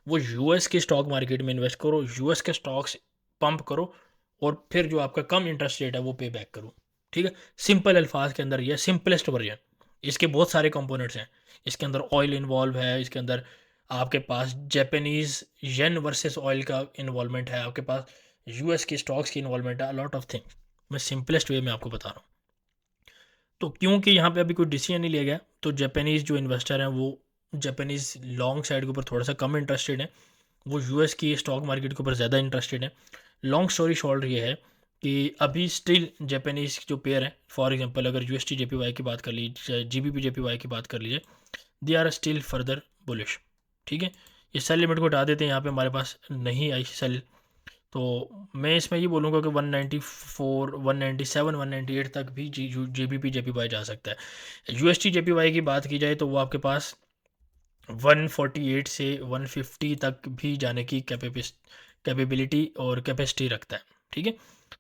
वो यूएस के स्टॉक मार्केट में इन्वेस्ट करो, यूएस के स्टॉक्स पंप करो, और फिर जो आपका कम इंटरेस्ट रेट है वो पे बैक करो। ठीक है, सिंपल अल्फाज के अंदर ये सिंपलेस्ट वर्जन। इसके बहुत सारे कंपोनेंट्स हैं, इसके अंदर ऑयल इन्वॉल्व है, इसके अंदर आपके पास जापानीज येन वर्सेस ऑयल का इन्वॉल्वमेंट है, आपके पास यूएस के स्टॉक्स की इन्वॉल्वमेंट है, लॉट ऑफ थिंग्स। मैं सिंपलेस्ट वे में आपको बता रहा हूँ। तो क्योंकि यहाँ पे अभी कोई डिसीजन नहीं लिया गया, तो जापानीज़ जो इन्वेस्टर हैं वो जापानीज़ लॉन्ग साइड के ऊपर थोड़ा सा कम इंटरेस्टेड है, वो यूएस की स्टॉक मार्केट के ऊपर ज़्यादा इंटरेस्टेड है। लॉन्ग स्टोरी शॉर्ट ये है कि अभी स्टिल जापानीज़ जो पेयर है, फॉर एग्जांपल अगर USD JPY की बात कर लीजिए, GBP JPY की बात कर लीजिए, they are still further bullish. ठीक है, ये सेल लिमिट को हटा देते हैं, यहाँ पे हमारे पास नहीं आई सेल, तो मैं इसमें ये बोलूँगा कि 194, 197, 198 तक भी JBP JPY जा सकता है। USD JPY की बात की जाए तो वो आपके पास 148 से 150 तक भी जाने की कैपेबिलिटी और कैपेसिटी रखता है। ठीक है,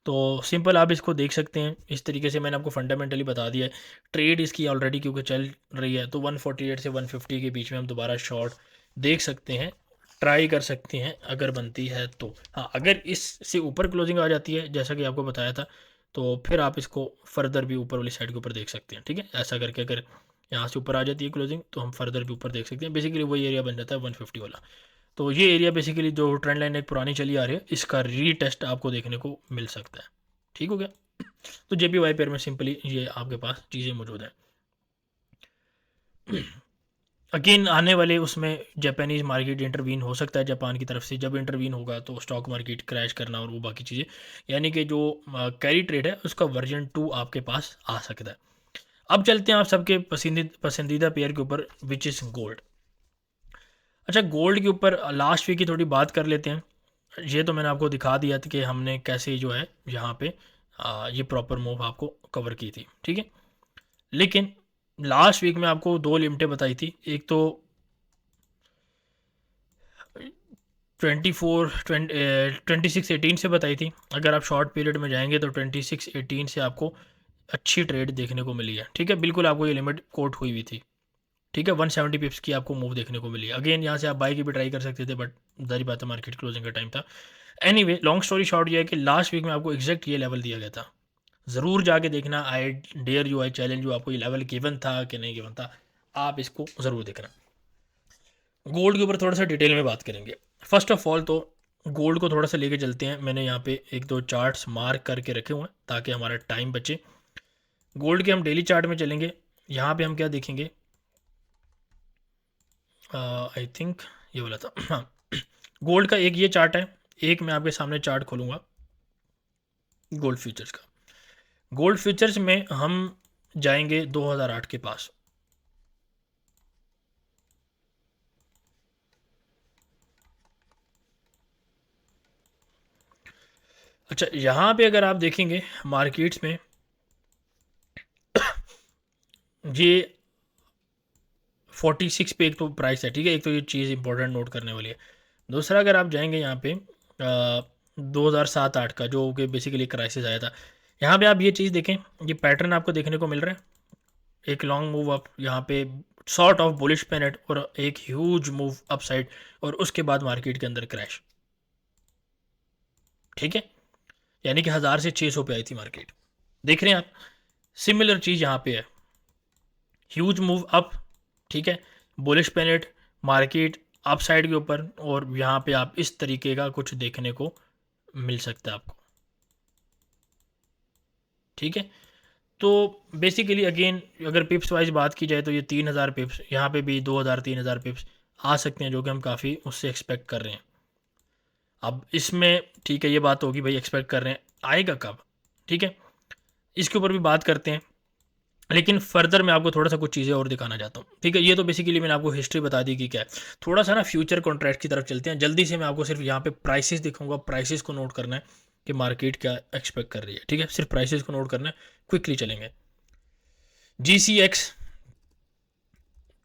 तो सिंपल आप इसको देख सकते हैं इस तरीके से। मैंने आपको फंडामेंटली बता दिया है, ट्रेड इसकी ऑलरेडी क्योंकि चल रही है, तो 148 से 150 के बीच में हम दोबारा शॉर्ट देख सकते हैं, ट्राई कर सकते हैं अगर बनती है तो। हाँ, अगर इससे ऊपर क्लोजिंग आ जाती है जैसा कि आपको बताया था, तो फिर आप इसको फर्दर भी ऊपर वाली साइड के ऊपर देख सकते हैं। ठीक है, ऐसा करके अगर यहाँ से ऊपर आ जाती है क्लोजिंग, तो हम फर्दर भी ऊपर देख सकते हैं। बेसिकली वही एरिया बन जाता है 150 वाला। तो ये एरिया बेसिकली जो ट्रेंड लाइन एक पुरानी चली आ रही है, इसका रीटेस्ट आपको देखने को मिल सकता है। ठीक हो गया, तो JPY पेयर में सिंपली ये आपके पास चीज़ें मौजूद हैं। अगेन आने वाले उसमें जापानीज़ मार्केट इंटरवीन हो सकता है जापान की तरफ से, जब इंटरवीन होगा तो स्टॉक मार्केट क्रैश करना और वो बाकी चीज़ें, यानी कि जो कैरी ट्रेड है उसका वर्जन 2 आपके पास आ सकता है। अब चलते हैं आप सबके पसंदीदा पेयर के ऊपर, विच इज़ गोल्ड। अच्छा, गोल्ड के ऊपर लास्ट वीक की थोड़ी बात कर लेते हैं। ये तो मैंने आपको दिखा दिया था कि हमने कैसे जो है यहाँ पे ये प्रॉपर मूव आपको कवर की थी। ठीक है, लेकिन लास्ट वीक में आपको दो लिमिटें बताई थी, एक तो 2618 से बताई थी। अगर आप शॉर्ट पीरियड में जाएंगे तो 2618 से आपको अच्छी ट्रेड देखने को मिली है। ठीक है, बिल्कुल आपको ये लिमिट कोट हुई हुई थी। ठीक है, 170 पिप्स की आपको मूव देखने को मिली। अगेन यहाँ से आप बाई की भी ट्राई कर सकते थे, बट जारी बात है मार्केट क्लोजिंग का टाइम था। एनीवे, लॉन्ग स्टोरी शॉर्ट ये है कि लास्ट वीक में आपको एग्जैक्ट ये लेवल दिया गया था, ज़रूर जाके देखना। I dare you, I challenge you, आपको ये लेवल गिवन था कि नहीं गिवन था, आप इसको ज़रूर देखना। गोल्ड के ऊपर थोड़ा सा डिटेल में बात करेंगे। फर्स्ट ऑफ ऑल तो गोल्ड को थोड़ा सा लेके चलते हैं। मैंने यहाँ पे एक दो चार्ट्स मार्क करके रखे हुए हैं ताकि हमारा टाइम बचे। गोल्ड के हम डेली चार्ट में चलेंगे। यहाँ पे हम क्या देखेंगे, आई थिंक ये वाला था, हाँ। गोल्ड का एक ये चार्ट है, एक मैं आपके सामने चार्ट खोलूँगा गोल्ड फ्यूचर्स का। गोल्ड फ्यूचर्स में हम जाएंगे 2008 के पास। अच्छा, यहाँ पे अगर आप देखेंगे मार्केट्स में ये 46 पे एक तो प्राइस है। ठीक है, एक तो ये चीज़ इंपॉर्टेंट नोट करने वाली है। दूसरा, अगर आप जाएंगे यहाँ पे 2007-8 का जो कि बेसिकली क्राइसिस आया था, यहाँ पे आप ये चीज़ देखें, ये पैटर्न आपको देखने को मिल रहा है, एक लॉन्ग मूव अप यहाँ पे, सॉर्ट ऑफ बुलिश पेनेट, और एक ह्यूज मूव अपसाइड, और उसके बाद मार्केट के अंदर क्रैश। ठीक है, यानी कि 1000 से 600 पे आई थी मार्केट। देख रहे हैं आप, सिमिलर चीज़ यहाँ पे है, ह्यूज मूव अप। ठीक है, बुलिश पेनेट, मार्केट अप साइड के ऊपर, और यहाँ पे आप इस तरीके का कुछ देखने को मिल सकता है आपको, ठीक है। तो बेसिकली अगेन अगर पिप्स वाइज बात की जाए तो ये 3000 पिप्स, यहाँ पे भी 2000 3000 पिप्स आ सकते हैं, जो कि हम काफ़ी उससे एक्सपेक्ट कर रहे हैं। अब इसमें ठीक है, ये बात होगी भाई एक्सपेक्ट कर रहे हैं, आएगा कब, ठीक है, इसके ऊपर भी बात करते हैं। लेकिन फर्दर मैं आपको थोड़ा सा कुछ चीज़ें और दिखाना चाहता हूँ, ठीक है। ये तो बेसिकली मैंने आपको हिस्ट्री बता दी कि क्या है। थोड़ा सा ना फ्यूचर कॉन्ट्रैक्ट की तरफ चलते हैं जल्दी से। मैं आपको सिर्फ यहाँ पे प्राइसेस दिखाऊंगा, प्राइसेस को नोट करना है कि मार्केट क्या एक्सपेक्ट कर रही है, ठीक है। सिर्फ प्राइसेस को नोट करना है, क्विकली चलेंगे। GCX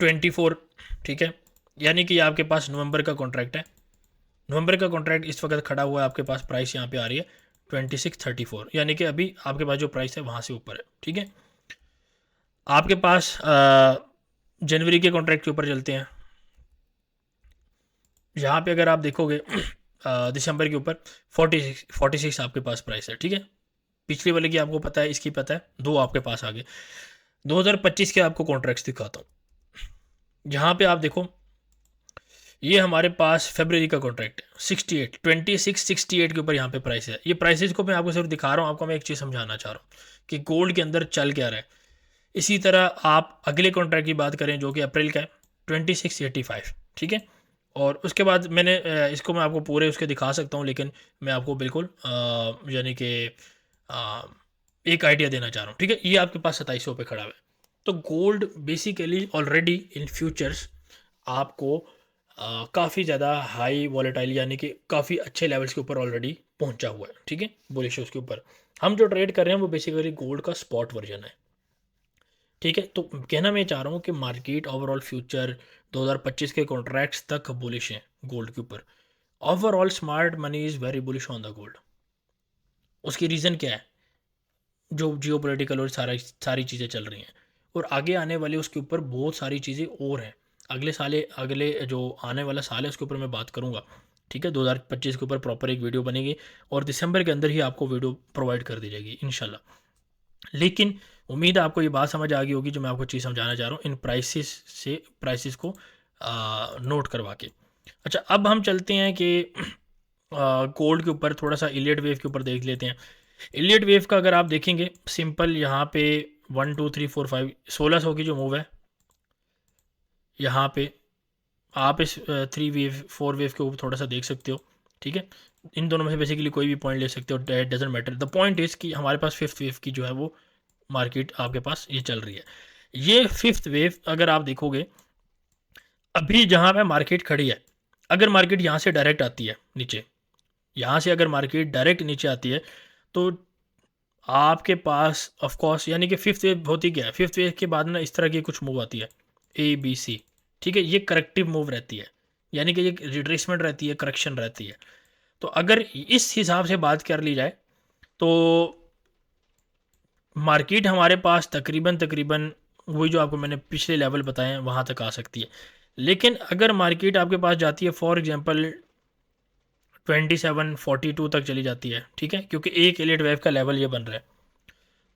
24, ठीक है, यानी कि आपके पास नवंबर का कॉन्ट्रैक्ट है। नवंबर का कॉन्ट्रैक्ट इस वक्त खड़ा हुआ है, आपके पास प्राइस यहाँ पे आ रही है 2634, यानी कि अभी आपके पास जो प्राइस है वहाँ से ऊपर है, ठीक है। आपके पास जनवरी के कॉन्ट्रैक्ट के ऊपर चलते हैं। यहाँ पे अगर आप देखोगे दिसंबर के ऊपर 46 आपके पास प्राइस है, ठीक है। पिछले वाले की आपको पता है, इसकी पता है, दो आपके पास आ गए। 2025 के आपको कॉन्ट्रैक्ट्स दिखाता हूँ। यहाँ पे आप देखो, ये हमारे पास फरवरी का कॉन्ट्रैक्ट है 2668 के ऊपर यहाँ पे प्राइस है। ये प्राइसेस को मैं आपको सिर्फ दिखा रहा हूँ, आपको मैं एक चीज़ समझाना चाह रहा हूँ कि गोल्ड के अंदर चल क्या रहा है। इसी तरह आप अगले कॉन्ट्रैक्ट की बात करें जो कि अप्रैल का है 2685, ठीक है। और उसके बाद मैंने इसको मैं आपको पूरे उसके दिखा सकता हूँ, लेकिन मैं आपको बिल्कुल यानी कि एक आइडिया देना चाह रहा हूँ, ठीक है। ये आपके पास 2700 पे खड़ा हुआ है। तो gold basically already in futures आपको काफ़ी ज़्यादा हाई वॉलेटाइल यानी कि काफ़ी अच्छे लेवल्स के ऊपर ऑलरेडी पहुंचा हुआ है, ठीक है, बुलिश उसके ऊपर। हम जो ट्रेड कर रहे हैं वो बेसिकली गोल्ड का स्पॉट वर्जन है, ठीक है। तो कहना मैं चाह रहा हूँ कि मार्केट ओवरऑल फ्यूचर 2025 के कॉन्ट्रैक्ट्स तक बुलिश हैं गोल्ड के ऊपर। Overall smart money is very bullish on the gold. उसकी रीज़न क्या है? जो जियो पोलिटिकल और सारी चीज़ें चल रही हैं, और आगे आने वाले उसके ऊपर बहुत सारी चीज़ें और हैं। अगले जो आने वाला साल है उसके ऊपर मैं बात करूँगा, ठीक है। 2025 के ऊपर प्रॉपर एक वीडियो बनेगी और दिसंबर के अंदर ही आपको वीडियो प्रोवाइड कर दी जाएगी इंशाल्लाह। लेकिन उम्मीद है आपको ये बात समझ आ गई होगी जो मैं आपको चीज़ समझाना चाह रहा हूँ, इन प्राइसेस को नोट करवा के। अच्छा, अब हम चलते हैं कि गोल्ड के ऊपर थोड़ा सा इलियट वेव के ऊपर देख लेते हैं। इलियट वेव का अगर आप देखेंगे सिंपल, यहाँ पे 1 2 3 4 5 1600 की जो मूव है, यहाँ पे आप इस 3 वेव 4 वेव के ऊपर थोड़ा सा देख सकते हो, ठीक है। इन दोनों में से बेसिकली कोई भी पॉइंट ले सकते हो, that doesn't matter. The point is कि हमारे पास फिफ्थ वेव की जो है वो मार्केट आपके पास ये चल रही है। ये फिफ्थ वेव अगर आप देखोगे अभी जहाँ पे मार्केट खड़ी है, अगर मार्केट यहाँ से डायरेक्ट आती है नीचे, यहाँ से अगर मार्केट डायरेक्ट नीचे आती है तो आपके पास ऑफ कोर्स यानी कि फिफ्थ वेव होती क्या है, फिफ्थ वेव के बाद ना इस तरह की कुछ मूव आती है ABC, ठीक है। ये करेक्टिव मूव रहती है, यानी कि ये रिट्रेसमेंट रहती है, करेक्शन रहती है। तो अगर इस हिसाब से बात कर ली जाए तो मार्केट हमारे पास तकरीबन तकरीबन वही जो आपको मैंने पिछले लेवल बताए हैं वहाँ तक आ सकती है। लेकिन अगर मार्केट आपके पास जाती है फॉर एग्जांपल 2742 तक चली जाती है, ठीक है, क्योंकि एक एलिट वेव का लेवल ये बन रहा है,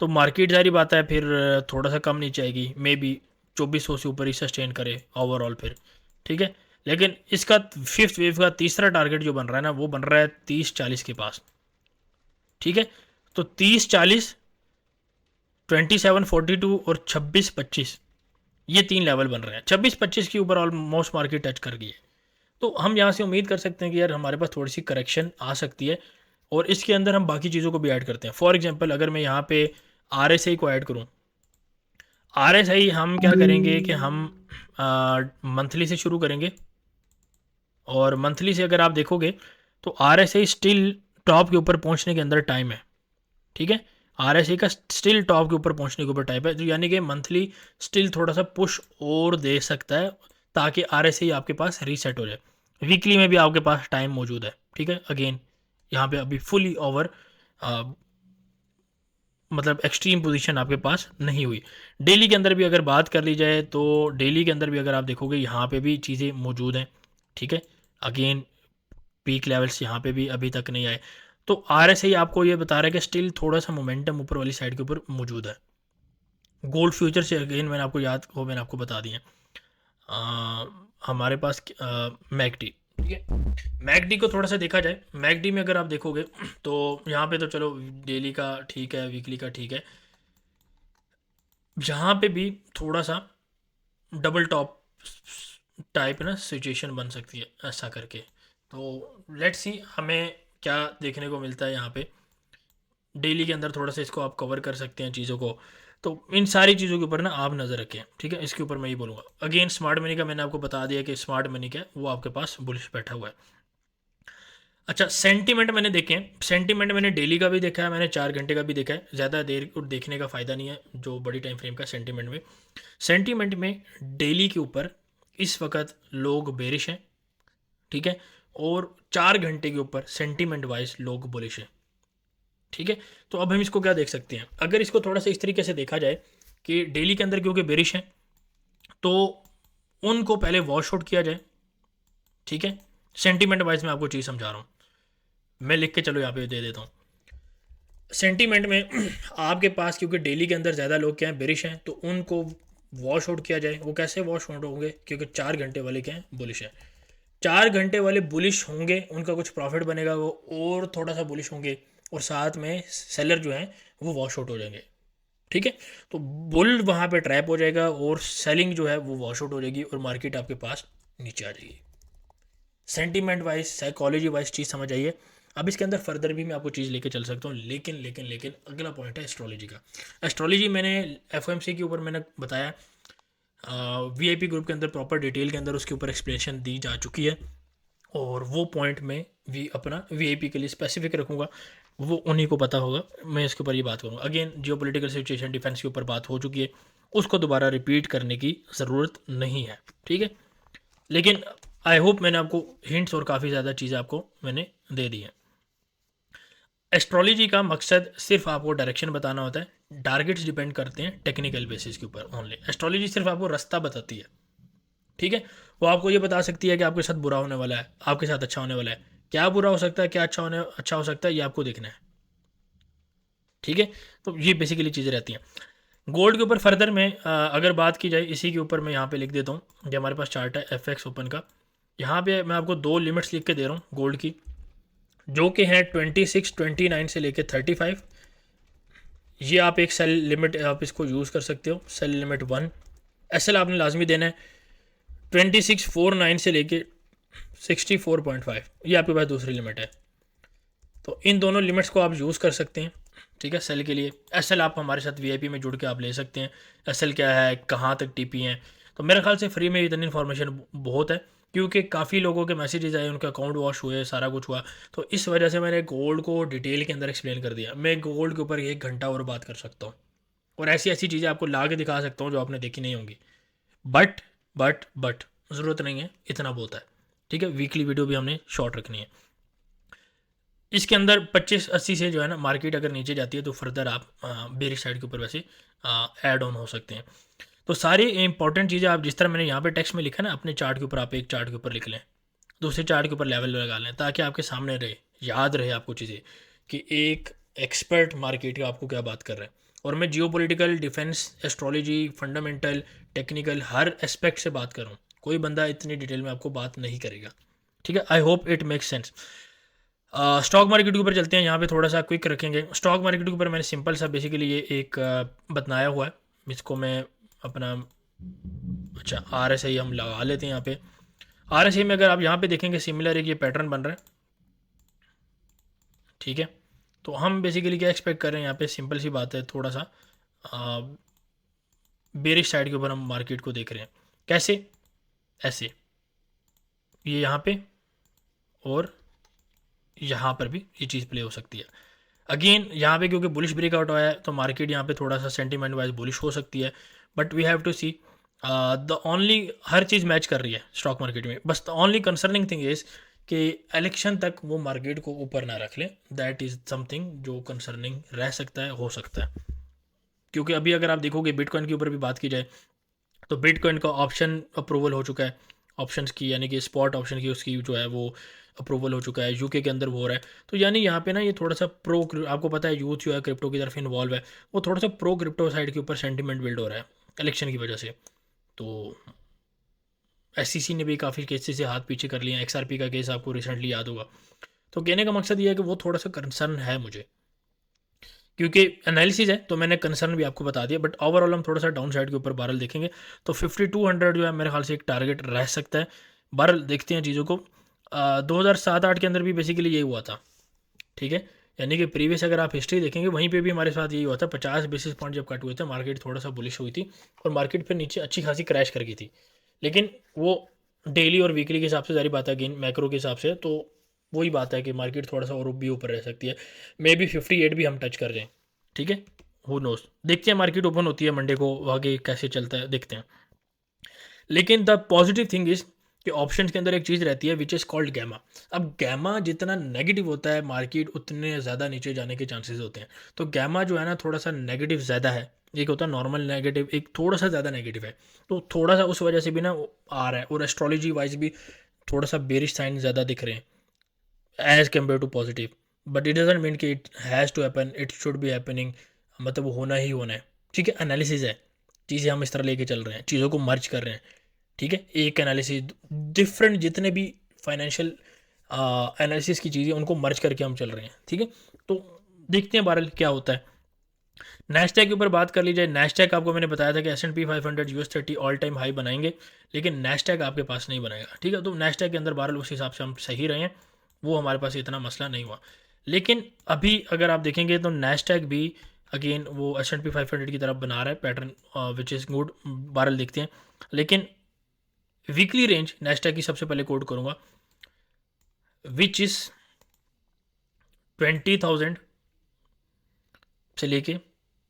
तो मार्केट जारी बात है फिर थोड़ा सा कम नीचे आएगी, मे बी 2400 से ऊपर ही सस्टेन करे ओवरऑल फिर, ठीक है। लेकिन इसका फिफ्थ वेव का तीसरा टारगेट जो बन रहा है ना वो बन रहा है 3040 के पास, ठीक है। तो 3040, 2742 और 2625, ये तीन लेवल बन रहे हैं। 2625 के ऊपर ऑलमोस्ट मार्केट टच कर गई है, तो हम यहाँ से उम्मीद कर सकते हैं कि यार हमारे पास थोड़ी सी करेक्शन आ सकती है, और इसके अंदर हम बाकी चीज़ों को भी ऐड करते हैं। फॉर एग्जांपल अगर मैं यहाँ पे RSI को ऐड करूँ, RSI हम क्या करेंगे कि हम मंथली से शुरू करेंगे, और मंथली से अगर आप देखोगे तो RSI स्टिल टॉप के ऊपर पहुँचने के अंदर टाइम है, ठीक है। RSI का स्टिल टॉप के ऊपर पहुँचने के ऊपर टाइप है, जो यानी कि मंथली स्टिल थोड़ा सा पुश और दे सकता है ताकि RSI आपके पास रीसेट हो जाए। वीकली में भी आपके पास टाइम मौजूद है, ठीक है। अगेन यहाँ पे अभी फुली ओवर मतलब एक्सट्रीम पोजीशन आपके पास नहीं हुई। डेली के अंदर भी अगर बात कर ली जाए तो डेली के अंदर भी अगर आप देखोगे यहाँ पे भी चीज़ें मौजूद हैं, ठीक है। अगेन पीक लेवल्स यहाँ पे भी अभी तक नहीं आए, तो RSI आपको ये बता रहा है कि स्टिल थोड़ा सा मोमेंटम ऊपर वाली साइड के ऊपर मौजूद है। गोल्ड फ्यूचर से अगेन मैंने आपको बता दिए। हमारे पास मैकडी, ठीक है। मैकडी को थोड़ा सा देखा जाए, मैकडी में अगर आप देखोगे तो यहाँ पे तो चलो डेली का ठीक है, वीकली का ठीक है, यहाँ पे भी थोड़ा सा डबल टॉप टाइप ना सिचुएशन बन सकती है ऐसा करके। तो लेट्स सी हमें क्या देखने को मिलता है यहाँ पे। डेली के अंदर थोड़ा सा इसको आप कवर कर सकते हैं चीज़ों को। तो इन सारी चीज़ों के ऊपर ना आप नज़र रखें, ठीक है। इसके ऊपर मैं ये बोलूँगा। अगेन स्मार्ट मनी का मैंने आपको बता दिया कि स्मार्ट मनी क्या है, वो आपके पास बुलिश बैठा हुआ है। अच्छा, सेंटीमेंट मैंने देखे हैं, सेंटीमेंट मैंने डेली का भी देखा है, मैंने 4 घंटे का भी देखा है। ज़्यादा देर को देखने का फ़ायदा नहीं है जो बड़ी टाइम फ्रेम का सेंटीमेंट में। सेंटीमेंट में डेली के ऊपर इस वक्त लोग बेरिश हैं, ठीक है, और 4 घंटे के ऊपर सेंटीमेंट वाइज लोग बुलिश हैं, ठीक है। तो अब हम इसको क्या देख सकते हैं, अगर इसको थोड़ा सा इस तरीके से देखा जाए कि डेली के अंदर क्योंकि बेरिश है तो उनको पहले वॉश आउट किया जाए, ठीक है। सेंटीमेंट वाइज मैं आपको चीज़ समझा रहा हूँ, मैं लिख के चलो यहाँ पे दे देता हूँ। सेंटीमेंट में आपके पास क्योंकि डेली के अंदर ज़्यादा लोग क्या हैं, बेरिश हैं, तो उनको वॉश आउट किया जाए। वो कैसे वॉश आउट होंगे, क्योंकि 4 घंटे वाले क्या हैं, बुलिश हैं। 4 घंटे वाले बुलिश होंगे, उनका कुछ प्रॉफिट बनेगा, वो और थोड़ा सा बुलिश होंगे, और साथ में सेलर जो हैं वो वॉश आउट हो जाएंगे, ठीक है। तो बुल वहाँ पे ट्रैप हो जाएगा और सेलिंग जो है वो वॉश आउट हो जाएगी और मार्केट आपके पास नीचे आ जाएगी। सेंटीमेंट वाइज, साइकोलॉजी वाइज चीज़ समझ आइए। अब इसके अंदर फर्दर भी मैं आपको चीज़ लेके चल सकता हूँ, लेकिन लेकिन लेकिन अगला पॉइंट है एस्ट्रोलॉजी का। एस्ट्रोलॉजी मैंने एफओएमसी के ऊपर मैंने बताया, वीआईपी ग्रुप के अंदर प्रॉपर डिटेल के अंदर उसके ऊपर एक्सप्लेनेशन दी जा चुकी है, और वो पॉइंट में भी अपना वीआईपी के लिए स्पेसिफिक रखूँगा, वो उन्हीं को पता होगा। मैं इसके ऊपर ये बात करूँगा। Again geo political situation, defence के ऊपर बात हो चुकी है, उसको दोबारा रिपीट करने की ज़रूरत नहीं है, ठीक है। लेकिन आई होप मैंने आपको हिंट्स और काफ़ी ज़्यादा चीज़ें आपको मैंने दे दी हैं। एस्ट्रोलॉजी का मकसद सिर्फ आपको डायरेक्शन बताना होता है, टारगेट्स डिपेंड करते हैं टेक्निकल बेसिस के ऊपर ओनली। एस्ट्रोलॉजी सिर्फ आपको रास्ता बताती है, ठीक है। वो आपको ये बता सकती है कि आपके साथ बुरा होने वाला है, आपके साथ अच्छा होने वाला है। क्या बुरा हो सकता है, क्या अच्छा हो सकता है, ये आपको देखना है, ठीक है। तो ये बेसिकली चीज़ें रहती हैं। गोल्ड के ऊपर फर्दर में अगर बात की जाए, इसी के ऊपर मैं यहाँ पे लिख देता हूँ। ये हमारे पास चार्ट है एफएक्स ओपन का। यहाँ पे मैं आपको 2 लिमिट्स लिख के दे रहा हूँ गोल्ड की, जो कि हैं 26, 29 से लेके 35। ये आप एक सेल लिमिट आप इसको यूज़ कर सकते हो, सेल लिमिट 1। एसएल आपने लाजमी देना है 2649 से लेके 64.5, ये आपके पास दूसरी लिमिट है। तो इन दोनों लिमिट्स को आप यूज़ कर सकते हैं, ठीक है, सेल के लिए। एसएल आप हमारे साथ वीआईपी में जुड़ के आप ले सकते हैं। एसएल क्या है, कहाँ तक टीपी हैं, तो मेरे ख्याल से फ्री में इतनी इन्फॉर्मेशन बहुत है, क्योंकि काफ़ी लोगों के मैसेजेस आए, उनका अकाउंट वॉश हुए, सारा कुछ हुआ। तो इस वजह से मैंने गोल्ड को डिटेल के अंदर एक्सप्लेन कर दिया। मैं गोल्ड के ऊपर 1 घंटा और बात कर सकता हूँ, और ऐसी ऐसी चीज़ें आपको ला के दिखा सकता हूँ जो आपने देखी नहीं होंगी। बट ज़रूरत नहीं है, इतना बहुत है, ठीक है। वीकली वीडियो भी हमने शॉर्ट रखनी है। इसके अंदर 25-80 से जो है ना मार्केट अगर नीचे जाती है तो फर्दर आप बेरिश साइड के ऊपर वैसे ऐड ऑन हो सकते हैं। तो सारी इंपॉर्टेंट चीज़ें आप जिस तरह मैंने यहाँ पे टेक्स्ट में लिखा ना, अपने चार्ट के ऊपर आप एक चार्ट के ऊपर लिख लें, दूसरे चार्ट के ऊपर लेवल लगा लें, ताकि आपके सामने रहे, याद रहे आपको चीज़ें कि एक एक्सपर्ट मार्केट का आपको क्या बात कर रहा है। और मैं geopolitical, defence, astrology, fundamental, technical हर एस्पेक्ट से बात कर रहा हूँ। कोई बंदा इतनी डिटेल में आपको बात नहीं करेगा, ठीक है। I hope it makes sense. Stock market के ऊपर चलते हैं, यहाँ पे थोड़ा सा क्विक रखेंगे। स्टॉक मार्केट के ऊपर मैंने सिंपल सा बेसिकली ये एक बताया हुआ है, इसको मैं अपना अच्छा आर एस आई हम लगा लेते हैं यहाँ पे। आर एस आई में अगर आप यहाँ पे देखेंगे सिमिलर एक ये पैटर्न बन रहा है, ठीक है। तो हम बेसिकली क्या एक्सपेक्ट कर रहे हैं यहाँ पे, सिंपल सी बात है, थोड़ा सा बेरिश साइड के ऊपर हम मार्केट को देख रहे हैं। कैसे, ऐसे ये यहाँ पे और यहाँ पर भी ये चीज़ प्ले हो सकती है। अगेन यहाँ पे क्योंकि बुलिश ब्रेकआउट आया है तो मार्केट यहाँ पे थोड़ा सा सेंटीमेंट वाइज बुलिश हो सकती है, but we have to see the only, हर चीज़ मैच कर रही है स्टॉक मार्केट में, बस the only concerning thing is कि इलेक्शन तक वो मार्केट को ऊपर ना रख ले। दैट इज़ समथिंग जो कंसर्निंग रह सकता है, हो सकता है। क्योंकि अभी अगर आप देखोगे बिटकॉइन के ऊपर भी बात की जाए तो बिटकॉइन का ऑप्शन अप्रूवल हो चुका है, ऑप्शंस की यानी कि स्पॉट ऑप्शन की उसकी जो है वो अप्रूवल हो चुका है, यूके के अंदर वो हो रहा है। तो यानी यहाँ पे ना ये थोड़ा सा प्रो, आपको पता है यूथ जो है क्रिप्टो की तरफ इन्वॉल्व है, वो थोड़ा सा प्रो क्रिप्टो साइड के ऊपर सेंटीमेंट बिल्ड हो रहा है इलेक्शन की वजह से। तो SEC ने भी काफ़ी केसेस से हाथ पीछे कर लिया, XRP का केस आपको रिसेंटली याद होगा। तो कहने का मकसद ये है कि वो थोड़ा सा कंसर्न है मुझे, क्योंकि एनालिसिस है तो मैंने कंसर्न भी आपको बता दिया, बट ओवरऑल हम थोड़ा सा डाउन साइड के ऊपर बारल देखेंगे तो 5200 जो है मेरे ख्याल से एक टारगेट रह सकता है। बारल देखते हैं चीज़ों को। 2007-8 के अंदर भी बेसिकली यही हुआ था, ठीक है। यानी कि प्रीवियस अगर आप हिस्ट्री देखेंगे वहीं पे भी हमारे साथ यही हुआ था। 50 बेसिस पॉइंट जब कट हुए थे, मार्केट थोड़ा सा बुलिश हुई थी और मार्केट फिर नीचे अच्छी खासी क्रैश कर गई थी। लेकिन वो डेली और वीकली के हिसाब से सारी बात है, अगेन मैक्रो के हिसाब से तो वही बात है कि मार्केट थोड़ा सा और भी ऊपर रह सकती है। मे बी 58 भी हम टच कर जाएँ, ठीक है। हु नोस, देखते हैं मार्केट ओपन होती है मंडे को, आगे कैसे चलता है देखते हैं। लेकिन द पॉजिटिव थिंग इज कि ऑप्शंस के अंदर एक चीज़ रहती है विच इज़ कॉल्ड गैमा। अब गैमा जितना नेगेटिव होता है मार्केट उतने ज़्यादा नीचे जाने के चांसेस होते हैं। तो गैमा जो है ना थोड़ा सा नेगेटिव ज़्यादा है। एक होता है नॉर्मल नेगेटिव, एक थोड़ा सा ज़्यादा नेगेटिव है। तो थोड़ा सा उस वजह से भी ना आ रहा है, और एस्ट्रोलॉजी वाइज भी थोड़ा सा बेरिश साइन ज़्यादा दिख रहे हैं as compare to positive. But it doesn't mean कि it has to happen, it should be happening, मतलब वो होना ही होना है, ठीक है। एनालिसिस है, चीज़ें हम इस तरह लेके चल रहे हैं, चीज़ों को मर्ज कर रहे हैं, ठीक है। एक एनालिसिस डिफरेंट जितने भी फाइनेंशियल एनालिसिस की चीज़ें उनको मर्ज करके हम चल रहे हैं, ठीक है। तो देखते हैं बहरहाल क्या होता है। नैस्डैक के ऊपर बात कर ली जाए। नैस्डैक आपको मैंने बताया था कि S&P 500 US 30 all time high बनाएंगे, लेकिन नैस्डैक आपके पास नहीं बनाएगा, ठीक है। तो नैस्डैक के अंदर बहरहाल उस हिसाब से हम सही रहे हैं, वो हमारे पास इतना मसला नहीं हुआ। लेकिन अभी अगर आप देखेंगे तो नैस्डैक भी अगेन वो S&P 500 की तरफ बना रहा है पैटर्न, विच इज़ गुड, बहरहाल देखते हैं। लेकिन वीकली रेंज नैस्डैक की सबसे पहले कोड करूंगा, विच इज़ 20,000 से लेके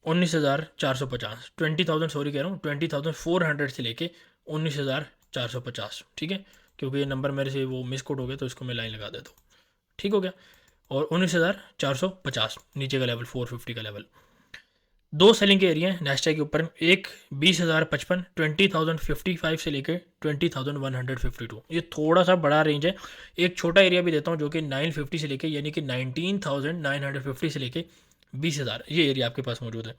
19,450, 20,000 सॉरी कह रहा हूँ, 20,400 से लेके 19,450, ठीक है। क्योंकि ये नंबर मेरे से वो मिस कोड हो गया तो इसको मैं लाइन लगा देता हूँ, ठीक हो गया। और 19,450 नीचे का लेवल, 450 का लेवल। दो सेलिंग के एरिया हैं नैस्डैक के ऊपर, एक 20,055, 20,055 से लेकर 20,152, ये थोड़ा सा बड़ा रेंज है। एक छोटा एरिया भी देता हूँ जो कि 950 से लेके, यानी कि 19,950 से लेके 20,000, ये एरिया आपके पास मौजूद है।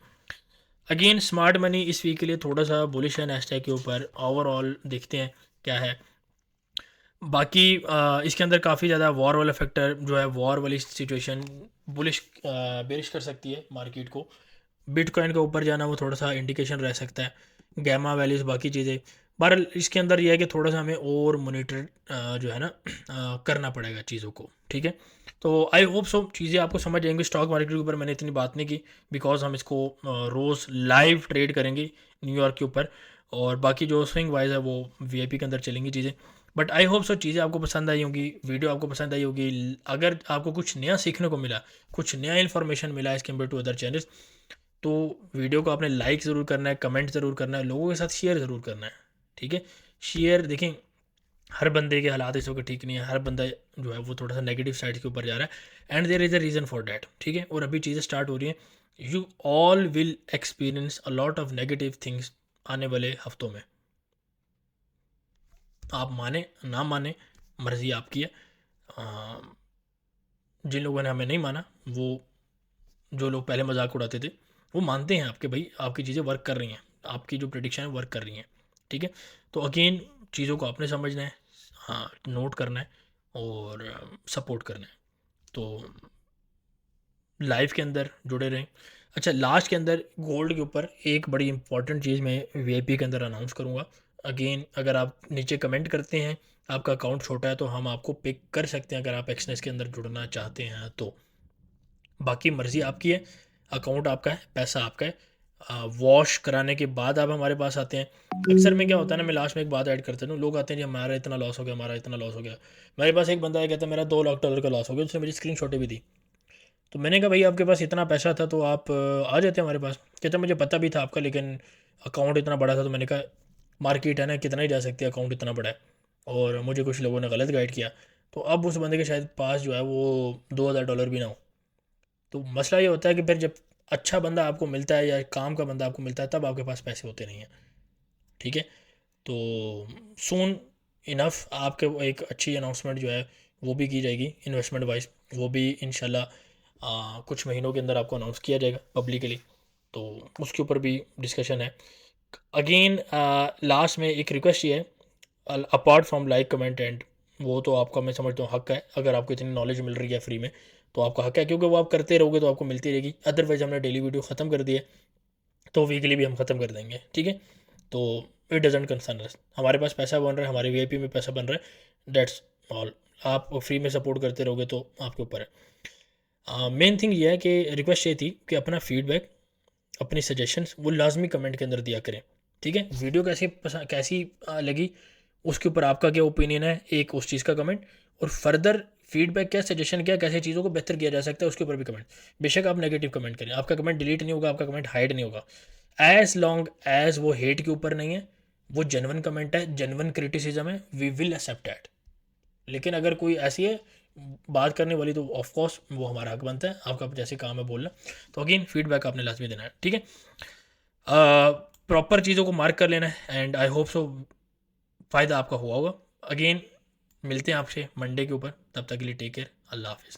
अगेन स्मार्ट मनी इस वीक के लिए थोड़ा सा बुलिश है नैस्डैक के ऊपर। ओवरऑल देखते हैं क्या है। बाकी इसके अंदर काफ़ी ज़्यादा वॉर वाला फैक्टर जो है, वॉर वाली सिचुएशन बुलिश बेरिश कर सकती है मार्केट को। बिटकॉइन का ऊपर जाना वो थोड़ा सा इंडिकेशन रह सकता है, गैमा वैल्यूज़ बाकी चीज़ें। बहरहाल इसके अंदर यह है कि थोड़ा सा हमें और मोनिटर जो है ना करना पड़ेगा चीज़ों को, ठीक है। तो आई होप सो चीज़ें आपको समझ आएंगी। स्टॉक मार्केट के ऊपर मैंने इतनी बात नहीं की, बिकॉज हम इसको रोज़ लाइव ट्रेड करेंगे न्यूयॉर्क के ऊपर, और बाकी जो स्विंग वाइज है वो VIP के अंदर चलेंगी चीज़ें। बट आई होप सो चीज़ें आपको पसंद आई होंगी, वीडियो आपको पसंद आई होगी। अगर आपको कुछ नया सीखने को मिला, कुछ नया इन्फॉर्मेशन मिला as compare to other channels, तो वीडियो को आपने लाइक ज़रूर करना है, कमेंट ज़रूर करना है, लोगों के साथ शेयर ज़रूर करना है, ठीक है। शेयर देखें, हर बंदे के हालात इस वक्त ठीक नहीं है, हर बंदा जो है वो थोड़ा सा नेगेटिव साइड के ऊपर जा रहा है, and there is a reason for that, ठीक है। और अभी चीज़ें स्टार्ट हो रही हैं, you all will experience a lot of negative things आने वाले हफ्तों में। आप माने ना माने, मर्ज़ी आपकी है। जिन लोगों ने हमें नहीं माना, वो जो लोग पहले मजाक उड़ाते थे, वो मानते हैं आपके भाई आपकी चीज़ें वर्क कर रही हैं, आपकी जो प्रेडिक्शन है वर्क कर रही हैं, ठीक है। तो अगेन चीज़ों को आपने समझना है, हाँ नोट करना है और सपोर्ट करना है। तो लाइव के अंदर जुड़े रहें। अच्छा, लास्ट के अंदर गोल्ड के ऊपर एक बड़ी इंपॉर्टेंट चीज़ मैं VIP के अंदर अनाउंस करूँगा। अगेन अगर आप नीचे कमेंट करते हैं, आपका अकाउंट छोटा है तो हम आपको पिक कर सकते हैं, अगर आप एक्सनेस के अंदर जुड़ना चाहते हैं तो। बाकी मर्ज़ी आपकी है, अकाउंट आपका है, पैसा आपका है। वॉश कराने के बाद आप हमारे पास आते हैं। अक्सर में क्या होता है ना, मैं लास्ट में एक बात ऐड करता हूँ, लोग आते हैं जी हमारा इतना लॉस हो गया, हमारा इतना लॉस हो गया। मेरे पास एक बंदा है कहता है मेरा $2 लाख का लॉस हो गया, उसने मेरी स्क्रीन शॉटें भी दी। तो मैंने कहा भाई आपके पास इतना पैसा था तो आप आ जाते हमारे पास। कहते मुझे पता भी था आपका, लेकिन अकाउंट इतना बड़ा था। तो मैंने कहा मार्केट है ना, कितना ही जा सकती है, अकाउंट इतना बड़ा है, और मुझे कुछ लोगों ने गलत गाइड किया। तो अब उस बंदे के शायद पास जो है वो $2,000 भी ना हो। तो मसला ये होता है कि फिर जब अच्छा बंदा आपको मिलता है या काम का बंदा आपको मिलता है, तब आपके पास पैसे होते नहीं हैं, ठीक है। तो सून इनफ आपके एक अच्छी अनाउंसमेंट जो है वो भी की जाएगी इन्वेस्टमेंट वाइज, वो भी इंशाल्लाह कुछ महीनों के अंदर आपको अनाउंस किया जाएगा पब्लिकली। तो उसके ऊपर भी डिस्कशन है। अगेन लास्ट में एक रिक्वेस्ट ये है, apart from like comment and वो तो आपका मैं समझता हूँ हक है, अगर आपको इतनी नॉलेज मिल रही है फ्री में तो आपका हक है, क्योंकि वो आप करते रहोगे तो आपको मिलती रहेगी। अदरवाइज हमने डेली वीडियो ख़त्म कर दिया तो वीकली भी हम ख़त्म कर देंगे, ठीक है। तो इट डजेंट कंसर्न अस, हमारे पास पैसा बन रहा है, हमारे वीआईपी में पैसा बन रहा है, दैट्स ऑल। आप फ्री में सपोर्ट करते रहोगे तो आपके ऊपर है। मेन थिंग ये है कि रिक्वेस्ट ये थी कि अपना फीडबैक, अपनी सजेशंस वो लाजमी कमेंट के अंदर दिया करें, ठीक है। वीडियो कैसी लगी उसके ऊपर आपका क्या ओपिनियन है, एक उस चीज़ का कमेंट, और फर्दर फीडबैक क्या, सजेशन क्या, कैसे चीज़ों को बेहतर किया जा सकता है उसके ऊपर भी कमेंट। बेशक आप नेगेटिव कमेंट करें, आपका कमेंट डिलीट नहीं होगा, आपका कमेंट हाइड नहीं होगा, एज लॉन्ग एज वो हेट के ऊपर नहीं है, वो जेनवन कमेंट है, जेनवन क्रिटिसिज्म है, वी विल एक्सेप्ट दैट। लेकिन अगर कोई ऐसी है बात करने वाली तो ऑफ कोर्स वो हमारा हक बनता है, आपका जैसे काम है बोलना। तो अगेन फीडबैक आपने लाजमी देना है, ठीक है। प्रॉपर चीज़ों को मार्क कर लेना है एंड आई होप सो फ़ायदा आपका हुआ होगा। अगेन मिलते हैं आपसे मंडे के ऊपर, तब तक के लिए टेक केयर, अल्लाह हाफिज़।